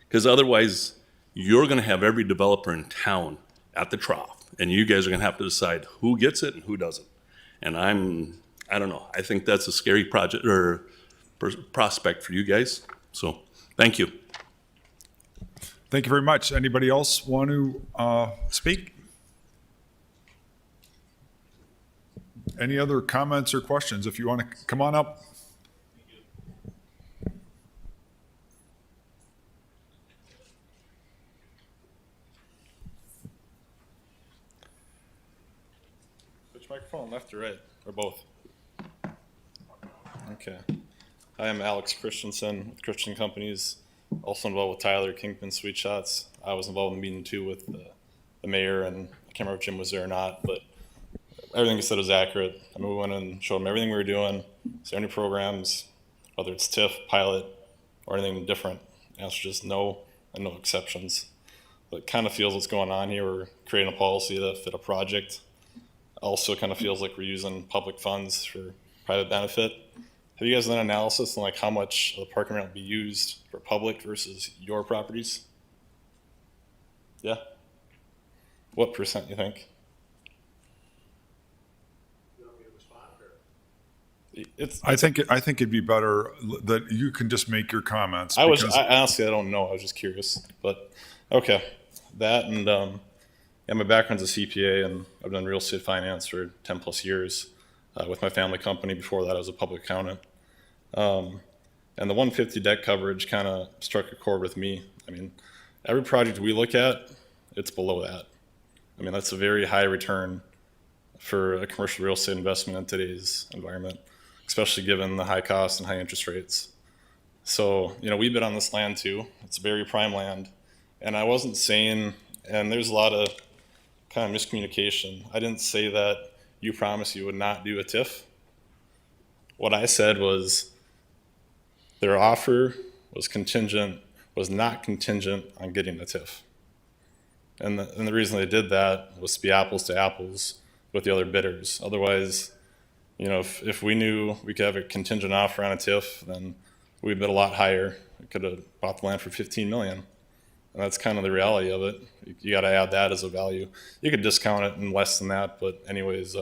because otherwise you're going to have every developer in town at the trough, and you guys are going to have to decide who gets it and who doesn't. And I don't know. I think that's a scary project or prospect for you guys. So thank you. Thank you very much. Anybody else want to speak? Any other comments or questions? If you want to come on up. Which microphone, left or right, or both? Okay. Hi, I'm Alex Christensen with Christian Companies, also involved with Tyler Kingpin Sweet Shots. I was involved in the meeting too with the mayor, and I can't remember if Jim was there or not, but everything he said was accurate. I mean, we went and showed him everything we were doing. Is there any programs, whether it's TIF, pilot, or anything different? The answer is just no, and no exceptions. But it kind of feels what's going on here. We're creating a policy that fit a project. Also kind of feels like we're using public funds for private benefit. Have you guys done an analysis on how much of the parking ramp will be used for public versus your properties? Yeah? What percent you think? I think it'd be better that you can just make your comments. I honestly, I don't know. I was just curious, but okay. That and yeah, my background's a CPA, and I've done real estate finance for 10 plus years with my family company. Before that, I was a public accountant. And the 150 debt coverage kind of struck a chord with me. I mean, every project we look at, it's below that. I mean, that's a very high return for a commercial real estate investment in today's environment, especially given the high costs and high interest rates. So, we bid on this land too. It's very prime land. And I wasn't saying, and there's a lot of kind of miscommunication. I didn't say that you promised you would not do a TIF. What I said was their offer was not contingent on getting the TIF. And the reason they did that was to be apples to apples with the other bidders. Otherwise, if we knew we could have a contingent offer on a TIF, then we'd bid a lot higher. We could have bought the land for 15 million. And that's kind of the reality of it. You got to add that as a value. You could discount it in less than that, but anyways,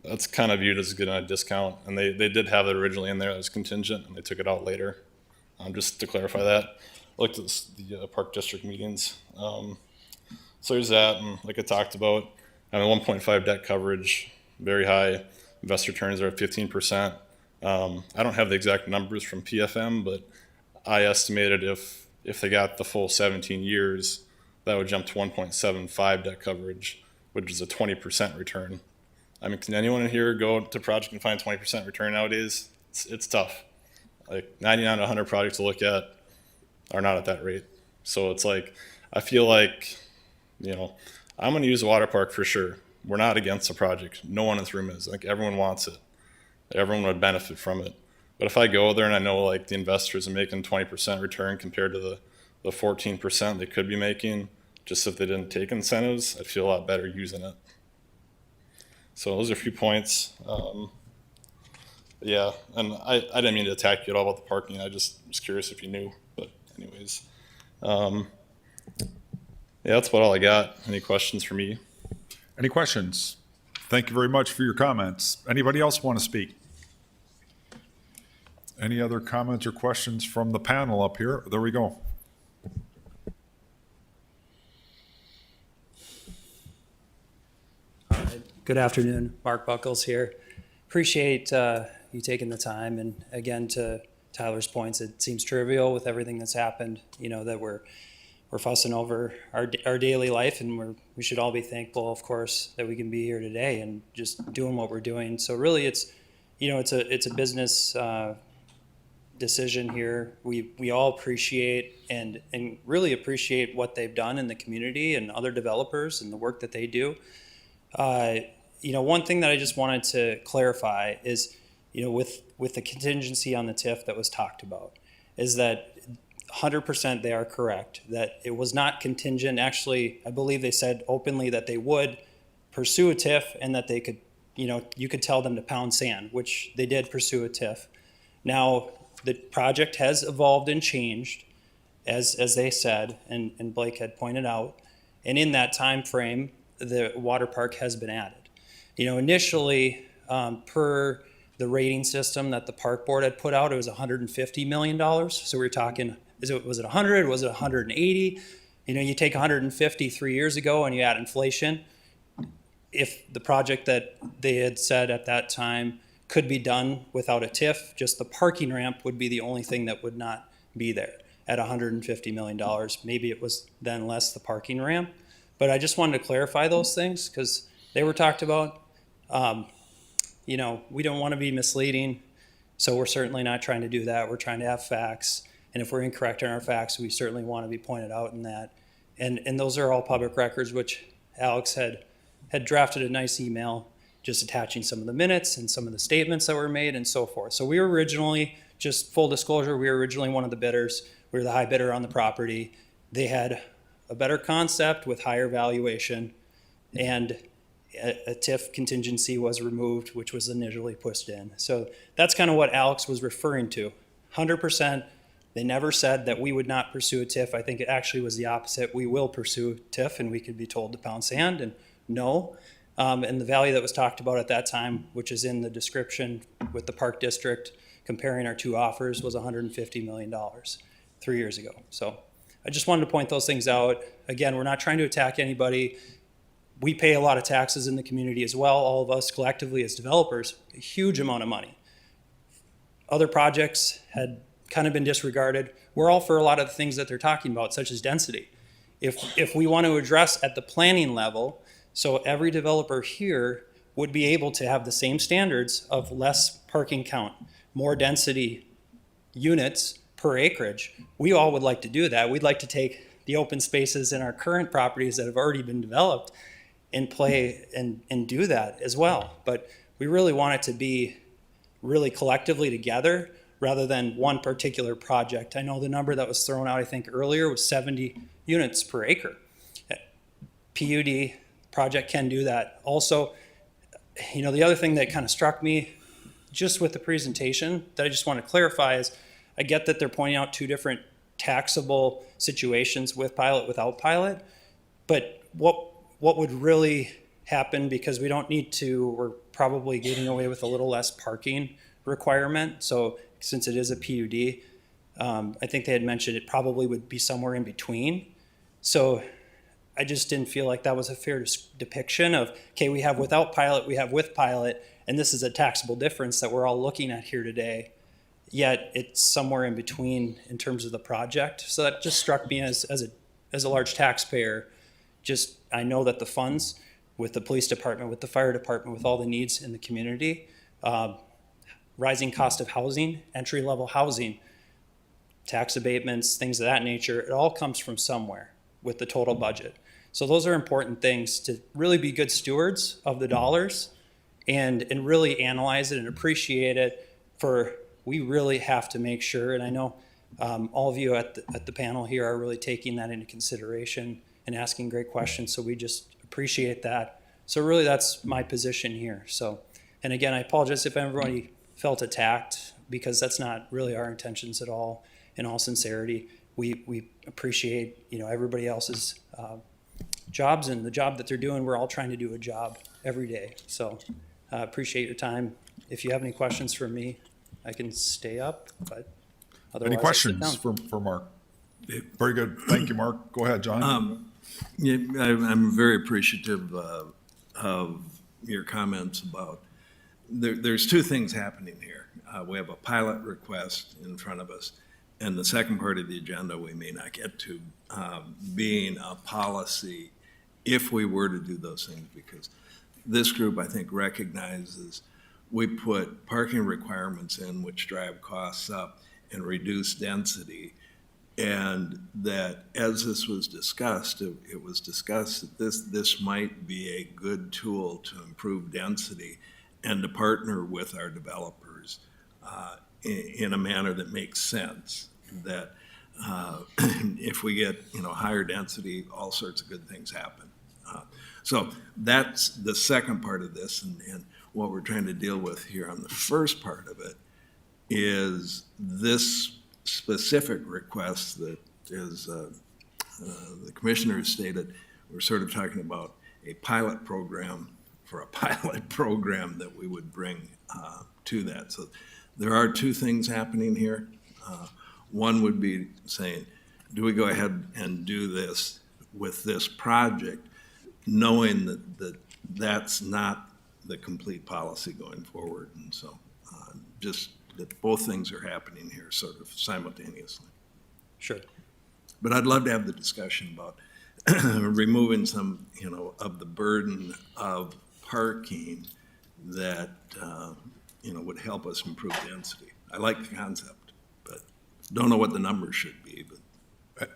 that's kind of viewed as getting a discount. And they did have it originally in there as contingent, and they took it out later. Just to clarify that, I looked at the Park District meetings. So there's that, and like I talked about, I mean, 1.5 debt coverage, very high. Investor returns are at 15%. I don't have the exact numbers from PFM, but I estimated if they got the full 17 years, that would jump to 1.75 debt coverage, which is a 20% return. I mean, can anyone in here go to project and find 20% return nowadays? It's tough. Like 99 to 100 projects to look at are not at that rate. So it's like, I feel like, I'm going to use a water park for sure. We're not against the project. No one in this room is. Like, everyone wants it. Everyone would benefit from it. But if I go there and I know like the investors are making 20% return compared to the 14% they could be making, just if they didn't take incentives, I'd feel a lot better using it. So those are a few points. Yeah, and I didn't mean to attack you at all about the parking. I just was curious if you knew. But anyways, yeah, that's about all I got. Any questions for me? Any questions? Thank you very much for your comments. Anybody else want to speak? Any other comments or questions from the panel up here? There we go. Good afternoon, Mark Buckles here. Appreciate you taking the time, and again, to Tyler's points, it seems trivial with everything that's happened, that we're fussing over our daily life, and we should all be thankful, of course, that we can be here today and just doing what we're doing. So really it's a business decision here. We all appreciate and really appreciate what they've done in the community and other developers and the work that they do. One thing that I just wanted to clarify is, with the contingency on the TIF that was talked about, is that 100% they are correct, that it was not contingent. Actually, I believe they said openly that they would pursue a TIF and that they could, you could tell them to pound sand, which they did pursue a TIF. Now, the project has evolved and changed, as they said, and Blake had pointed out. And in that time frame, the water park has been added. Initially, per the rating system that the park board had put out, it was $150 million. So we were talking, was it 100? Was it 180? You take 150 3 years ago and you add inflation. If the project that they had said at that time could be done without a TIF, just the parking ramp would be the only thing that would not be there at $150 million. Maybe it was then less the parking ramp. But I just wanted to clarify those things because they were talked about. We don't want to be misleading, so we're certainly not trying to do that. We're trying to have facts, and if we're incorrect in our facts, we certainly want to be pointed out in that. And those are all public records, which Alex had drafted a nice email just attaching some of the minutes and some of the statements that were made and so forth. So we were originally, just full disclosure, we were originally one of the bidders. We were the high bidder on the property. They had a better concept with higher valuation, and a TIF contingency was removed, which was initially pushed in. So that's kind of what Alex was referring to. 100%, they never said that we would not pursue a TIF. I think it actually was the opposite. We will pursue TIF, and we could be told to pound sand, and no. And the value that was talked about at that time, which is in the description with the Park District, comparing our two offers, was $150 million 3 years ago. So I just wanted to point those things out. Again, we're not trying to attack anybody. We pay a lot of taxes in the community as well, all of us collectively as developers, a huge amount of money. Other projects had kind of been disregarded. We're all for a lot of the things that they're talking about, such as density. If we want to address at the planning level, so every developer here would be able to have the same standards of less parking count, more density units per acreage, we all would like to do that. We'd like to take the open spaces in our current properties that have already been developed and play and do that as well. But we really want it to be really collectively together rather than one particular project. I know the number that was thrown out, I think earlier, was 70 units per acre. PUD, project can do that. Also, the other thing that kind of struck me just with the presentation that I just want to clarify is I get that they're pointing out two different taxable situations with pilot, without pilot, but what would really happen, because we don't need to, we're probably getting away with a little less parking requirement. So since it is a PUD, I think they had mentioned it probably would be somewhere in between. So I just didn't feel like that was a fair depiction of, okay, we have without pilot, we have with pilot, and this is a taxable difference that we're all looking at here today. Yet it's somewhere in between in terms of the project. So that just struck me as a large taxpayer. Just, I know that the funds with the police department, with the fire department, with all the needs in the community, rising cost of housing, entry-level housing, tax abatements, things of that nature, it all comes from somewhere with the total budget. So those are important things to really be good stewards of the dollars and really analyze it and appreciate it. We really have to make sure, and I know all of you at the panel here are really taking that into consideration and asking great questions, so we just appreciate that. So really that's my position here. So, and again, I apologize if everybody felt attacked, because that's not really our intentions at all. In all sincerity, we appreciate everybody else's jobs and the job that they're doing. We're all trying to do a job every day. So appreciate your time. If you have any questions for me, I can stay up, but otherwise Any I'll sit questions down. for Mark? Very good. Thank you, Mark. Go ahead, John. Yeah, I'm very appreciative of your comments about, there's two things happening here. We have a pilot request in front of us, and the second part of the agenda we may not get to, being a policy if we were to do those things, because this group, I think, recognizes we put parking requirements in which drive costs up and reduce density. And that as this was discussed, it was discussed that this might be a good tool to improve density and to partner with our developers in a manner that makes sense. That if we get higher density, all sorts of good things happen. So that's the second part of this, and what we're trying to deal with here on the first part of it is this specific request that is the commissioner stated. We're sort of talking about a pilot program for a pilot program that we would bring to that. So there are two things happening here. One would be saying, do we go ahead and do this with this project, knowing that that's not the complete policy going forward? And so just that both things are happening here sort of simultaneously. Sure. But I'd love to have the discussion about removing some, of the burden of parking that, would help us improve density. I like the concept, but don't know what the numbers should be. But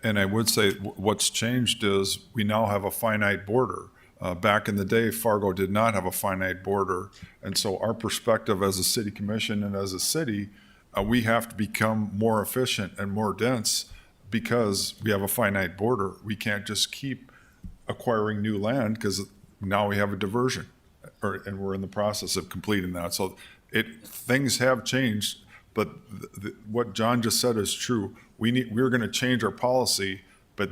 And I would say what's changed is we now have a finite border. Back in the day, Fargo did not have a finite border. And so our perspective as a city commission and as a city, we have to become more efficient and more dense because we have a finite border. We can't just keep acquiring new land because now we have a diversion, and we're in the process of completing that. So things have changed, but what John just said is true. We're going to change our policy, but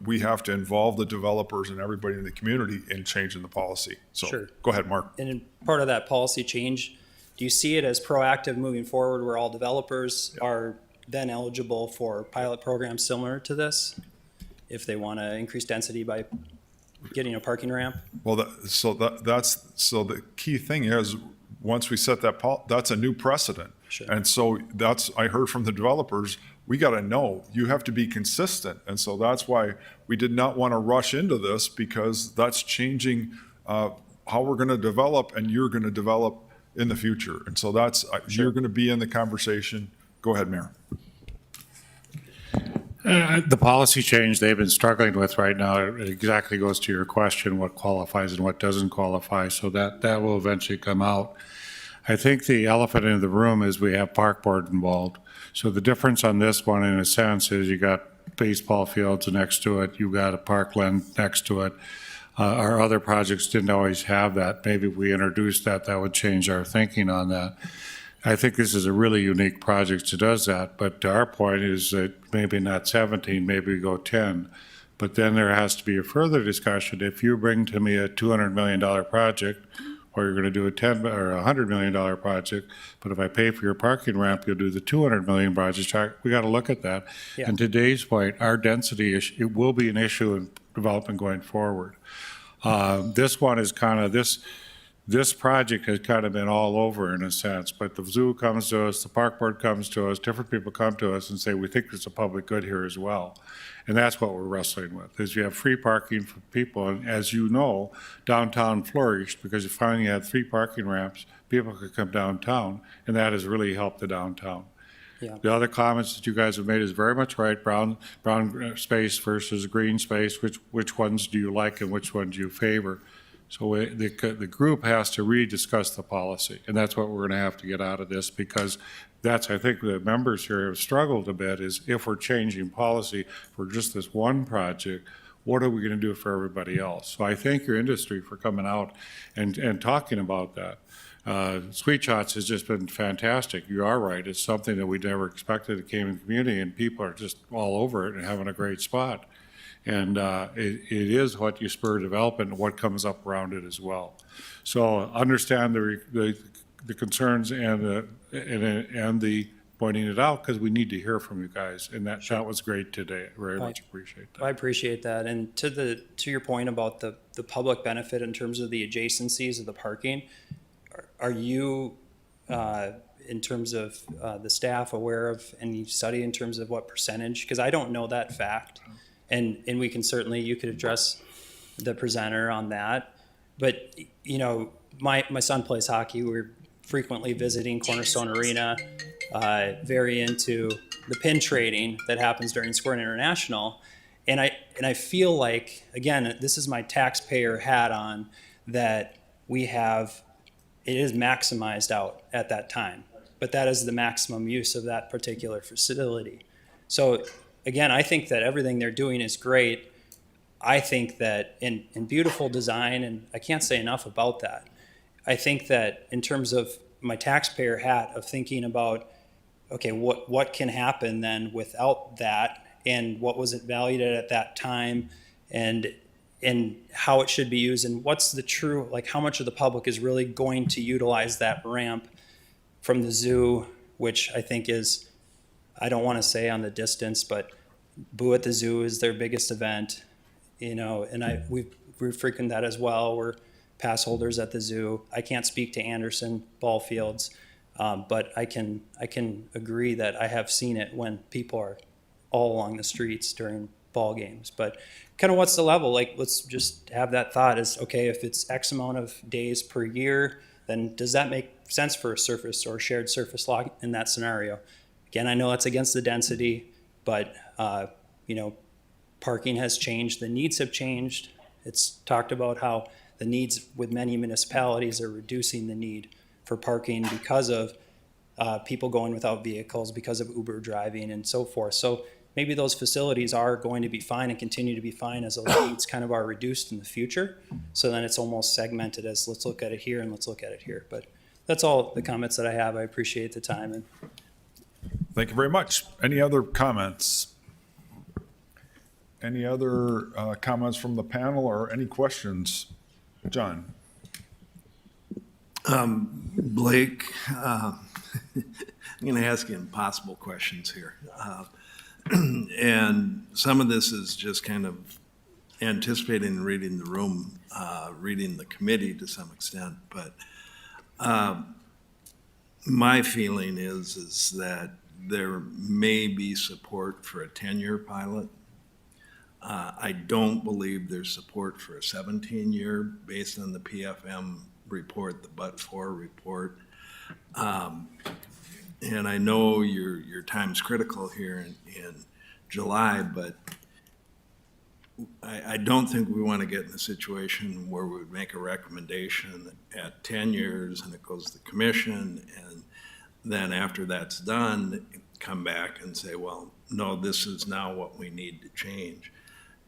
we have to involve the developers and everybody in the community in changing the policy. So Sure. Go ahead, Mark. And in part of that policy change, do you see it as proactive moving forward where all developers are then eligible for pilot programs similar to this if they want to increase density by getting a parking ramp? Well, so the key thing is once we set that, that's a new precedent. Sure. And so I heard from the developers, we got to know, you have to be consistent. And so that's why we did not want to rush into this, because that's changing how we're going to develop and you're going to develop in the future. And so you're going to be in the conversation. Go ahead, Mayor. The policy change they've been struggling with right now, it exactly goes to your question, what qualifies and what doesn't qualify. So that will eventually come out. I think the elephant in the room is we have park board involved. So the difference on this one, in a sense, is you got baseball fields next to it, you got a parkland next to it. Our other projects didn't always have that. Maybe if we introduced that, that would change our thinking on that. I think this is a really unique project that does that, but our point is that maybe not 17, maybe we go 10. But then there has to be a further discussion. If you bring to me a $200 million project, or you're going to do a $10 or $100 million project, but if I pay for your parking ramp, you'll do the $200 million project. We got to look at that. Yeah. And today's point, our density issue, it will be an issue in development going forward. This one is kind of this project has kind of been all over in a sense, but the zoo comes to us, the park board comes to us, different people come to us and say, we think there's a public good here as well. And that's what we're wrestling with, is you have free parking for people. And as you know, downtown flourished because you finally had 3 parking ramps, people could come downtown, and that has really helped the downtown. Yeah. The other comments that you guys have made is very much right, brown space versus green space, which ones do you like and which ones do you favor? So the group has to rediscuss the policy, and that's what we're going to have to get out of this, because that's, I think the members here have struggled a bit, is if we're changing policy for just this one project, what are we going to do for everybody else? So I thank your industry for coming out and talking about that. Sweet Shots has just been fantastic. You are right. It's something that we never expected. It came in the community, and people are just all over it and having a great spot. And it is what you spur development and what comes up around it as well. So understand the concerns and the pointing it out, because we need to hear from you guys. And that was great today. Very much appreciate that. I appreciate that. And to your point about the public benefit in terms of the adjacencies of the parking, are you, in terms of the staff, aware of any study in terms of what percentage? Because I don't know that fact. And we can certainly, you could address the presenter on that. But, you know, my son plays hockey. We're frequently visiting Cornerstone Arena, very into the pin trading that happens during Square International. And I feel like, again, this is my taxpayer hat on, that it is maximized out at that time. But that is the maximum use of that particular facility. So again, I think that everything they're doing is great. I think that in beautiful design, and I can't say enough about that. I think that in terms of my taxpayer hat of thinking about, okay, what can happen then without that, and what was it valued at that time, and how it should be used, and what's the true, like how much of the public is really going to utilize that ramp from the zoo, which I think is, I don't want to say on the distance, but Boo at the Zoo is their biggest event, you know, and we frequent that as well. We're pass holders at the zoo. I can't speak to Anderson ball fields, but I can agree that I have seen it when people are all along the streets during ball games. But kind of what's the level? Like, let's just have that thought is, okay, if it's X amount of days per year, then does that make sense for a surface or shared surface lot in that scenario? Again, I know that's against the density, but you know, parking has changed, the needs have changed. It's talked about how the needs with many municipalities are reducing the need for parking because of people going without vehicles, because of Uber driving and so forth. So maybe those facilities are going to be fine and continue to be fine as those needs kind of are reduced in the future. So then it's almost segmented as, let's look at it here and let's look at it here. But that's all the comments that I have. I appreciate the time. And Thank you very much. Any other comments? Any other comments from the panel or any questions? John? Blake, I'm going to ask you impossible questions here. And some of this is just kind of anticipating and reading the room, reading the committee to some extent. But my feeling is that there may be support for a 10-year pilot. I don't believe there's support for a 17-year based on the PFM report, the but-for report. And I know your time's critical here in July, but I don't think we want to get in a situation where we would make a recommendation at 10 years and it goes to the commission, and then after that's done, come back and say, well, no, this is now what we need to change.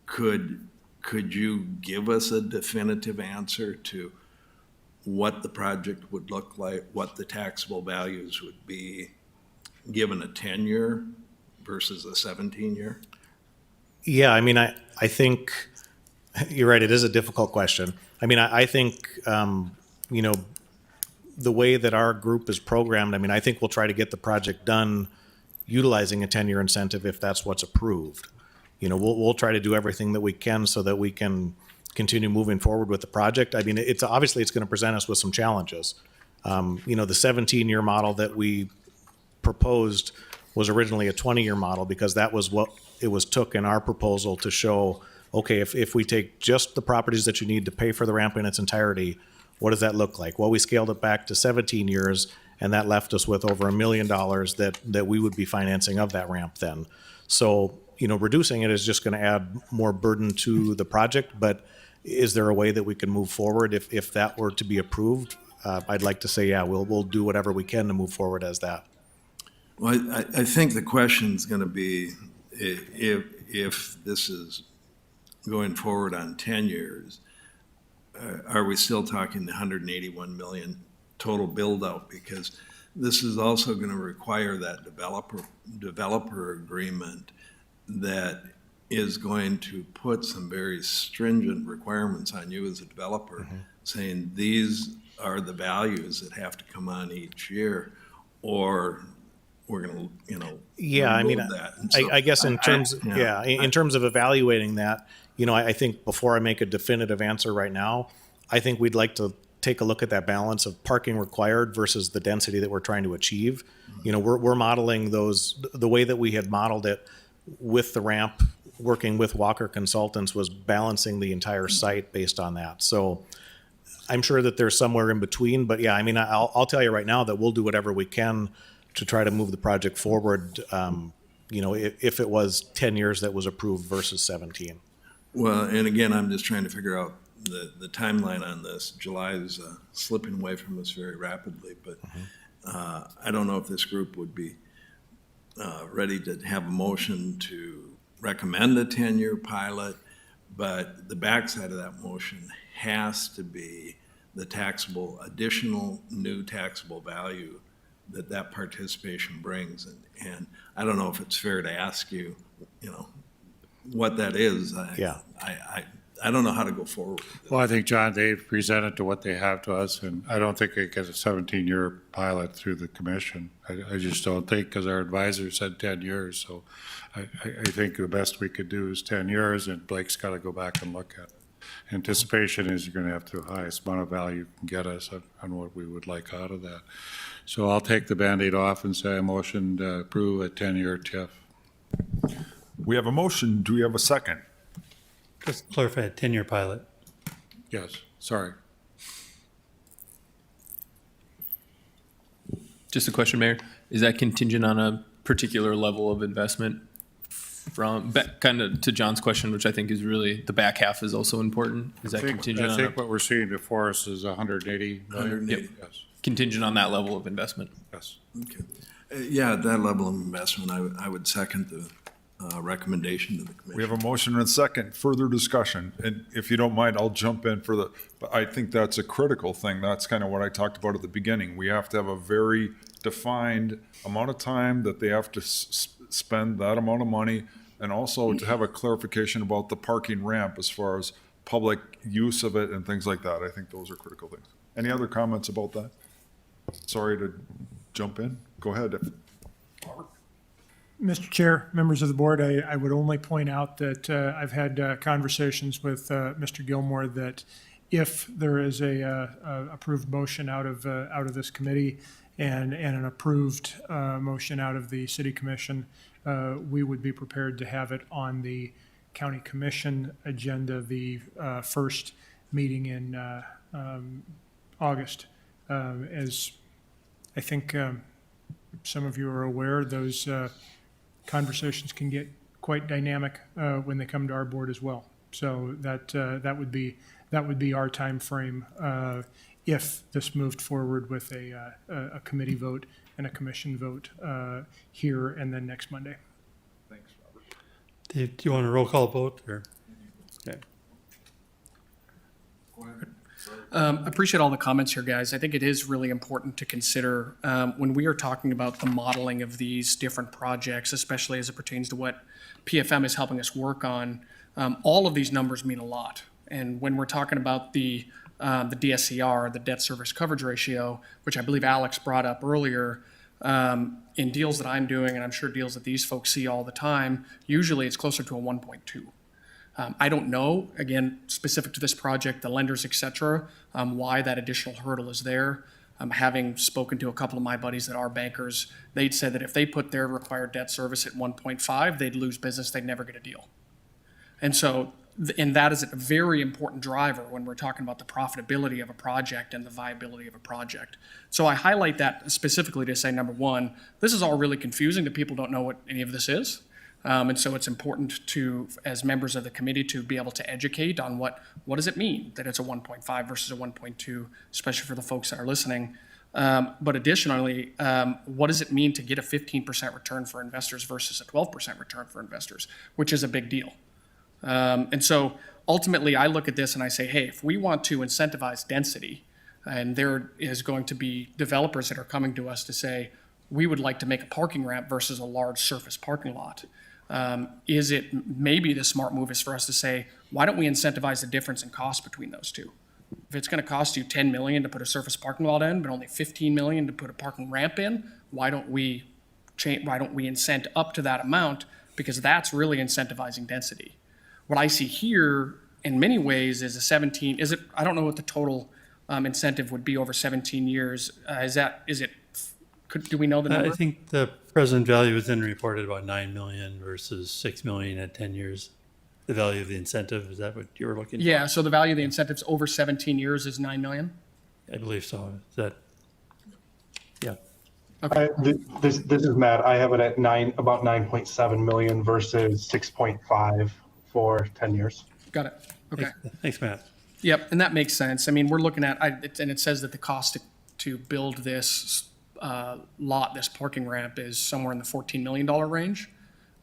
Could could you give us a definitive answer to what the project would look like, what the taxable values would be, given a 10-year versus a 17-year? Yeah, I mean, I think you're right. It is a difficult question. I mean, I think, you know, the way that our group is programmed, I mean, I think we'll try to get the project done utilizing a 10-year incentive if that's what's approved. You know, we'll try to do everything that we can so that we can continue moving forward with the project. I mean, it's obviously it's going to present us with some challenges. You know, the 17-year model that we proposed was originally a 20-year model because that was what it was took in our proposal to show, okay, if we take just the properties that you need to pay for the ramp in its entirety, what does that look like? Well, we scaled it back to 17 years, and that left us with over $1 million that we would be financing of that ramp then. So, you know, reducing it is just going to add more burden to the project, but is there a way that we can move forward if that were to be approved? I'd like to say, yeah, we'll do whatever we can to move forward as that. Well, I think the question's going to be if this is going forward on 10 years, are we still talking the 181 million total build out? Because this is also going to require that developer agreement that is going to put some very stringent requirements on you as a developer, saying these are the values that have to come on each year, or we're going to, you know, yeah, I mean, that. And so I guess in terms, in terms of evaluating that, you know, I think before I make a definitive answer right now, I think we'd like to take a look at that balance of parking required versus the density that we're trying to achieve. You know, we're modeling those, the way that we had modeled it with the ramp, working with Walker Consultants, was balancing the entire site based on that. So I'm sure that there's somewhere in between, but yeah, I mean, I'll tell you right now that we'll do whatever we can to try to move the project forward. You know, if it was 10 years that was approved versus 17. Well, and again, I'm just trying to figure out the timeline on this. July is slipping away from us very rapidly, but I don't know if this group would be ready to have a motion to recommend a 10-year pilot, but the backside of that motion has to be the taxable, additional new taxable value that participation brings. And I don't know if it's fair to ask you, you know, what that is. I don't know how to go forward with it. Well, I think, John, they've presented to what they have to us, and I don't think it gets a 17-year pilot through the commission. I just don't think, because our advisor said 10 years. So I think the best we could do is 10 years, and Blake's got to go back and look at it. Anticipation is you're going to have the highest amount of value you can get us on what we would like out of that. So I'll take the Band-Aid off and say a motion to approve a 10-year TIF. We have a motion. Do we have a second? Just clarify, a 10-year pilot. Yes, sorry. Just a question, Mayor. Is that contingent on a particular level of investment from, kind of to John's question, which I think is really, the back half is also important? Is that contingent I on think what we're seeing before us is 180 million. Yep. Yes. contingent on that level of investment? Yes. Okay. Yeah, at that level of investment, I would second the recommendation to the commission. We have a motion and a second. Further discussion. And if you don't mind, I'll jump in for but I think that's a critical thing. That's kind of what I talked about at the beginning. We have to have a very defined amount of time that they have to spend that amount of money, and also to have a clarification about the parking ramp as far as public use of it and things like that. I think those are critical things. Any other comments about that? Sorry to jump in. Go ahead. Mr. Chair, members of the board, I would only point out that I've had conversations with Mr. Gilmore that if there is a approved motion out of this committee and an approved motion out of the city commission, we would be prepared to have it on the county commission agenda, the first meeting in August. As I think some of you are aware, those conversations can get quite dynamic when they come to our board as well. So that would be our time frame if this moved forward with a committee vote and a commission vote here and then next Monday. Thanks, Robert. Do you want a roll call vote or? Okay. Appreciate all the comments here, guys. I think it is really important to consider when we are talking about the modeling of these different projects, especially as it pertains to what PFM is helping us work on. All of these numbers mean a lot. And when we're talking about the DSCR, the debt service coverage ratio, which I believe Alex brought up earlier, in deals that I'm doing, and I'm sure deals that these folks see all the time, usually it's closer to a 1.2. I don't know, again, specific to this project, the lenders, et cetera, why that additional hurdle is there. Having spoken to a couple of my buddies that are bankers, they'd say that if they put their required debt service at 1.5, they'd lose business, they'd never get a deal. And so, and that is a very important driver when we're talking about the profitability of a project and the viability of a project. So I highlight that specifically to say, number one, this is all really confusing that people don't know what any of this is. And so it's important to, as members of the committee, to be able to educate on what does it mean that it's a 1.5 versus a 1.2, especially for the folks that are listening. But additionally, what does it mean to get a 15% return for investors versus a 12% return for investors, which is a big deal. And so ultimately, I look at this and I say, hey, if we want to incentivize density, and there is going to be developers that are coming to us to say, we would like to make a parking ramp versus a large surface parking lot. Is it maybe the smart move is for us to say, why don't we incentivize the difference in cost between those two? If it's going to cost you $10 million to put a surface parking lot in, but only $15 million to put a parking ramp in, why don't we incent up to that amount? Because that's really incentivizing density. What I see here in many ways is I don't know what the total incentive would be over 17 years. Do we know the number? I think the present value is then reported about 9 million versus 6 million at 10 years. The value of the incentive, is that what you were looking for? Yeah, so the value of the incentives over 17 years is 9 million? I believe so. Is that, yeah. Okay. This is Matt. I have it at about 9.7 million versus 6.5 for 10 years. Got it. Okay. Thanks, Matt. Yep, and that makes sense. I mean, we're looking at, and it says that the cost to build this this parking ramp is somewhere in the $14 million range.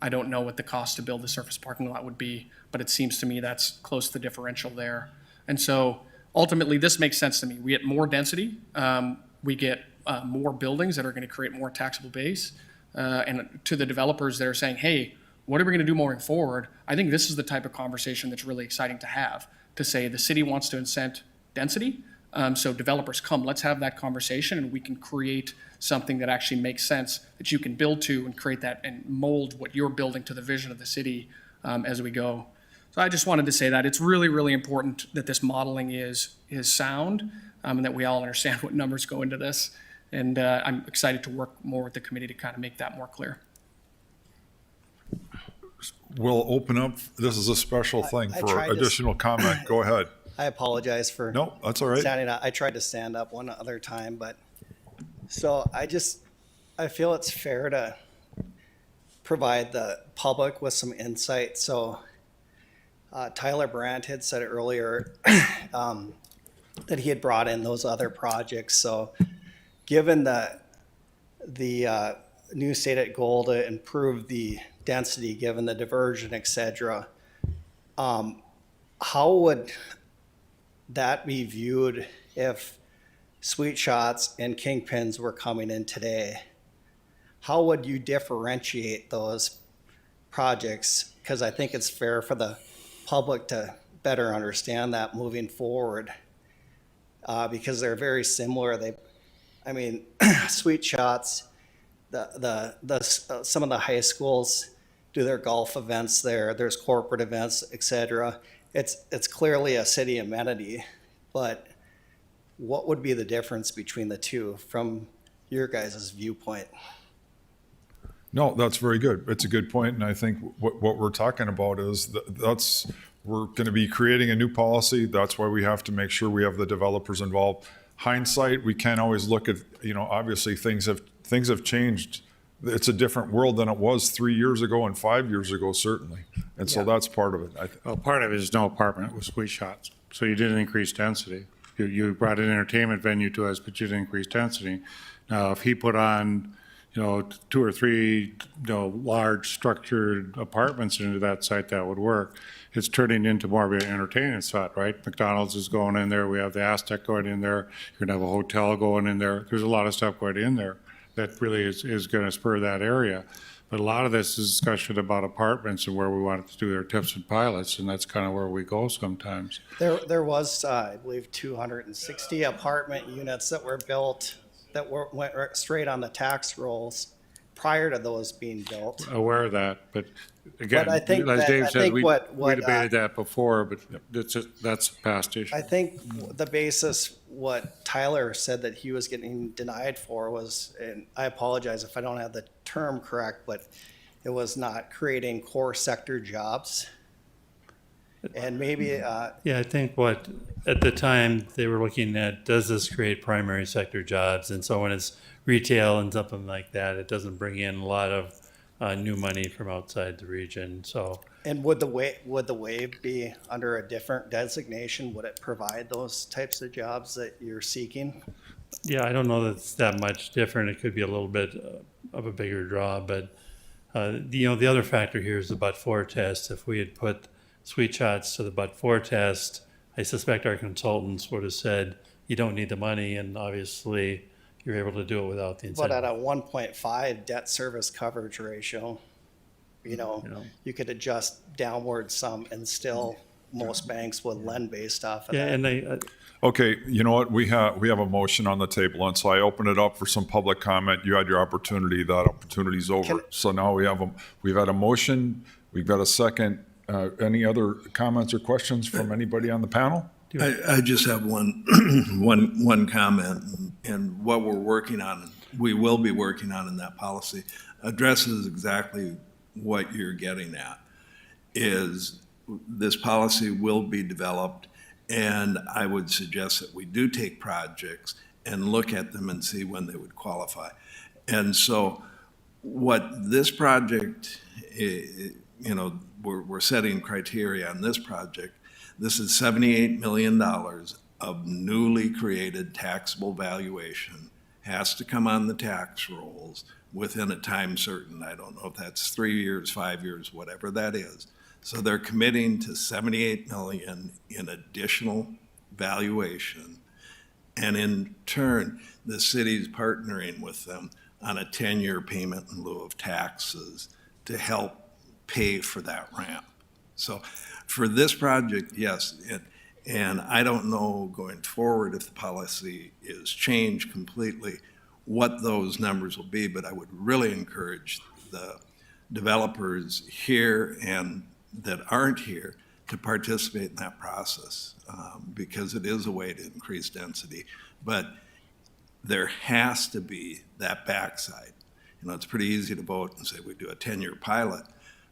I don't know what the cost to build the surface parking lot would be, but it seems to me that's close to the differential there. And so ultimately, this makes sense to me. We get more density, we get more buildings that are going to create more taxable base, and to the developers that are saying, hey, what are we going to do moving forward? I think this is the type of conversation that's really exciting to have, to say the city wants to incent density. So developers come, let's have that conversation, and we can create something that actually makes sense that you can build to and create that and mold what you're building to the vision of the city as we go. So I just wanted to say that it's really, really important that this modeling is sound and that we all understand what numbers go into this. And I'm excited to work more with the committee to kind of make that more clear. We'll open up, this is a special thing for additional comment. Go ahead. I apologize for No, that's all right. standing up. I tried to stand up one other time, but so I feel it's fair to provide the public with some insight. So Tyler Brandt had said earlier that he had brought in those other projects. So given the new stated goal to improve the density, given the diversion, et cetera, how would that be viewed if Sweet Shots and Kingpins were coming in today? How would you differentiate those projects? Because I think it's fair for the public to better understand that moving forward, because they're very similar. Sweet Shots, some of the high schools do their golf events there. There's corporate events, et cetera. It's clearly a city amenity, but what would be the difference between the two from your guys' viewpoint? No, that's very good. It's a good point, and I think what we're talking about is we're going to be creating a new policy. That's why we have to make sure we have the developers involved. Hindsight, we can't always look at, obviously things have changed. It's a different world than it was 3 years ago and 5 years ago, certainly. And so that's part of it. Well, part of it is no apartment with Sweet Shots. So you didn't increase density. You brought an entertainment venue to us, but you didn't increase density. Now, if he put on 2 or 3, large structured apartments into that site, that would work. It's turning into more of an entertainment spot, right? McDonald's is going in there. We have the Aztec going in there. You're gonna have a hotel going in there. There's a lot of stuff going in there that really is gonna spur that area. But a lot of this is discussion about apartments and where we want to do their tips and pilots, and that's kind of where we go sometimes. There was, I believe, 260 apartment units that were built that went straight on the tax rolls prior to those being built. Aware of that, but again, But I think as that- Dave I said, think we what, debated that before, but that's a past issue. I think the basis, what Tyler said that he was getting denied for was, and I apologize if I don't have the term correct, but it was not creating core sector jobs. And maybe, Yeah, I think at the time, they were looking at, does this create primary sector jobs? And so when it's retail and something like that, it doesn't bring in a lot of new money from outside the region, so. and would the wave be under a different designation? Would it provide those types of jobs that you're seeking? Yeah, I don't know that it's that much different. It could be a little bit of a bigger draw, but, the other factor here is the but-for test. If we had put Sweet Shots to the but-for test, I suspect our consultants would have said, you don't need the money, and obviously you're able to do it without the But incentive. at a 1.5 debt service coverage ratio, you could adjust downward some and still most banks would lend based off of Yeah, that. and Okay, you know what, we have a motion on the table, and so I open it up for some public comment. You had your opportunity, that opportunity's over. So now we've had a motion, we've got a second. Any other comments or questions from anybody on the panel? I just have one comment, and what we're working on, we will be working on in that policy, addresses exactly what you're getting at, is this policy will be developed, and I would suggest that we do take projects and look at them and see when they would qualify. And so what this project, we're setting criteria on this project. This is $78 million of newly created taxable valuation, has to come on the tax rolls within a time certain. I don't know if that's 3 years, 5 years, whatever that is. So they're committing to $78 million in additional valuation. And in turn, the city's partnering with them on a 10-year payment in lieu of taxes to help pay for that ramp. So for this project, yes, and I don't know going forward if the policy is changed completely, what those numbers will be, but I would really encourage the developers here and that aren't here to participate in that process, because it is a way to increase density. But there has to be that backside. It's pretty easy to vote and say we do a 10-year pilot,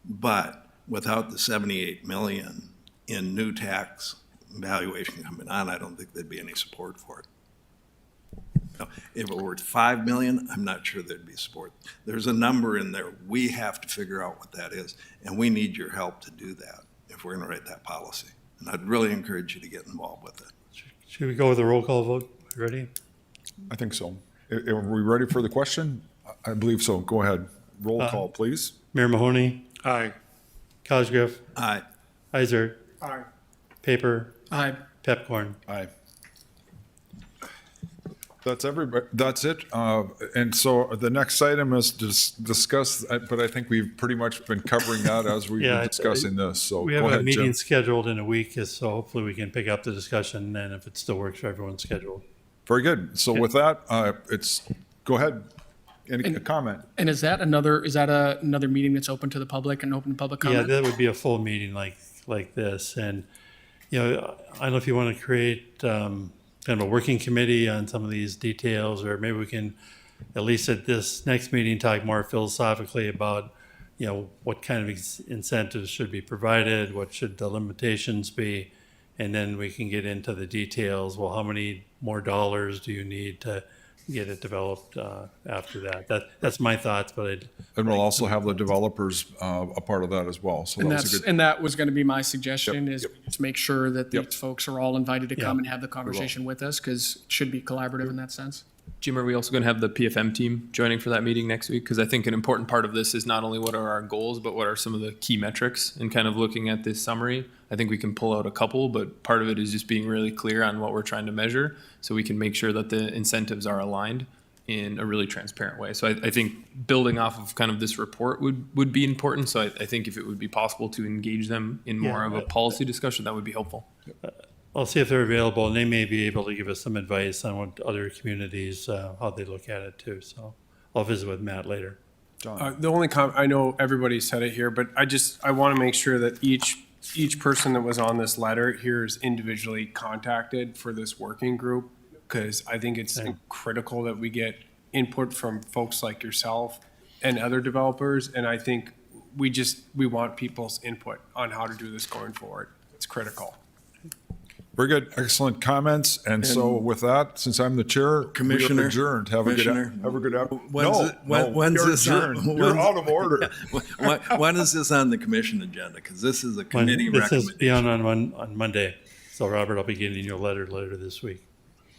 but without the 78 million in new tax valuation coming on, I don't think there'd be any support for it. Now, if it were 5 million, I'm not sure there'd be support. There's a number in there. We have to figure out what that is, and we need your help to do that if we're gonna write that policy. And I'd really encourage you to get involved with it. should we go with a roll call vote? Ready? I think so. Are we ready for the question? I believe so. Go ahead. Roll call, please. Mayor Mahoney, Aye. Cosgrove, Aye. Iser, Aye. Paper, Aye. Pepcorn. Aye. That's everybody, that's it. And so the next item is to discuss, but I think we've pretty much been covering that as we've Yeah, been discussing this, so We go have a ahead, meeting Jim. scheduled in a week, so hopefully we can pick up the discussion then if it still works for everyone's schedule. Very good. So with that, go ahead. Any comment? And is that another meeting that's open to the public and open to public Yeah, comment? that would be a full meeting like this. And, I don't know if you want to create kind of a working committee on some of these details, or maybe we can, at least at this next meeting, talk more philosophically about, what kind of incentives should be provided, what should the limitations be, and then we can get into the details. Well, how many more dollars do you need to get it developed after that? That's my thoughts, but And we'll also have the developers a part of that as well. So that's a good. And that was going to be my suggestion, Yep, is yep. to make sure that Yep. these folks are all invited to come Yeah. and have the conversation with us, because it should be collaborative in that sense. Jim, are we also going to have the PFM team joining for that meeting next week? Because I think an important part of this is not only what are our goals, but what are some of the key metrics, and kind of looking at this summary. I think we can pull out a couple, but part of it is just being really clear on what we're trying to measure so we can make sure that the incentives are aligned in a really transparent way. So I think building off of kind of this report would be important. So I think if it would be possible to engage them in more of a policy discussion, that would be helpful. I'll see if they're available, and they may be able to give us some advice on what other communities, how they look at it too. So I'll visit with Matt later. The only I know everybody said it here, but I want to make sure that each person that was on this letter here is individually contacted for this working group, because I think it's critical that we get input from folks like yourself and other developers. And I think we want people's input on how to do this going forward. It's critical. Very good, excellent comments. And so with that, since I'm the chair, Commissioner, we are adjourned. Have a good When's this on? You're out of order. When is this on the commission agenda? Because this is a committee This is recommendation. beyond on Monday. So Robert, I'll be getting you a letter later this week.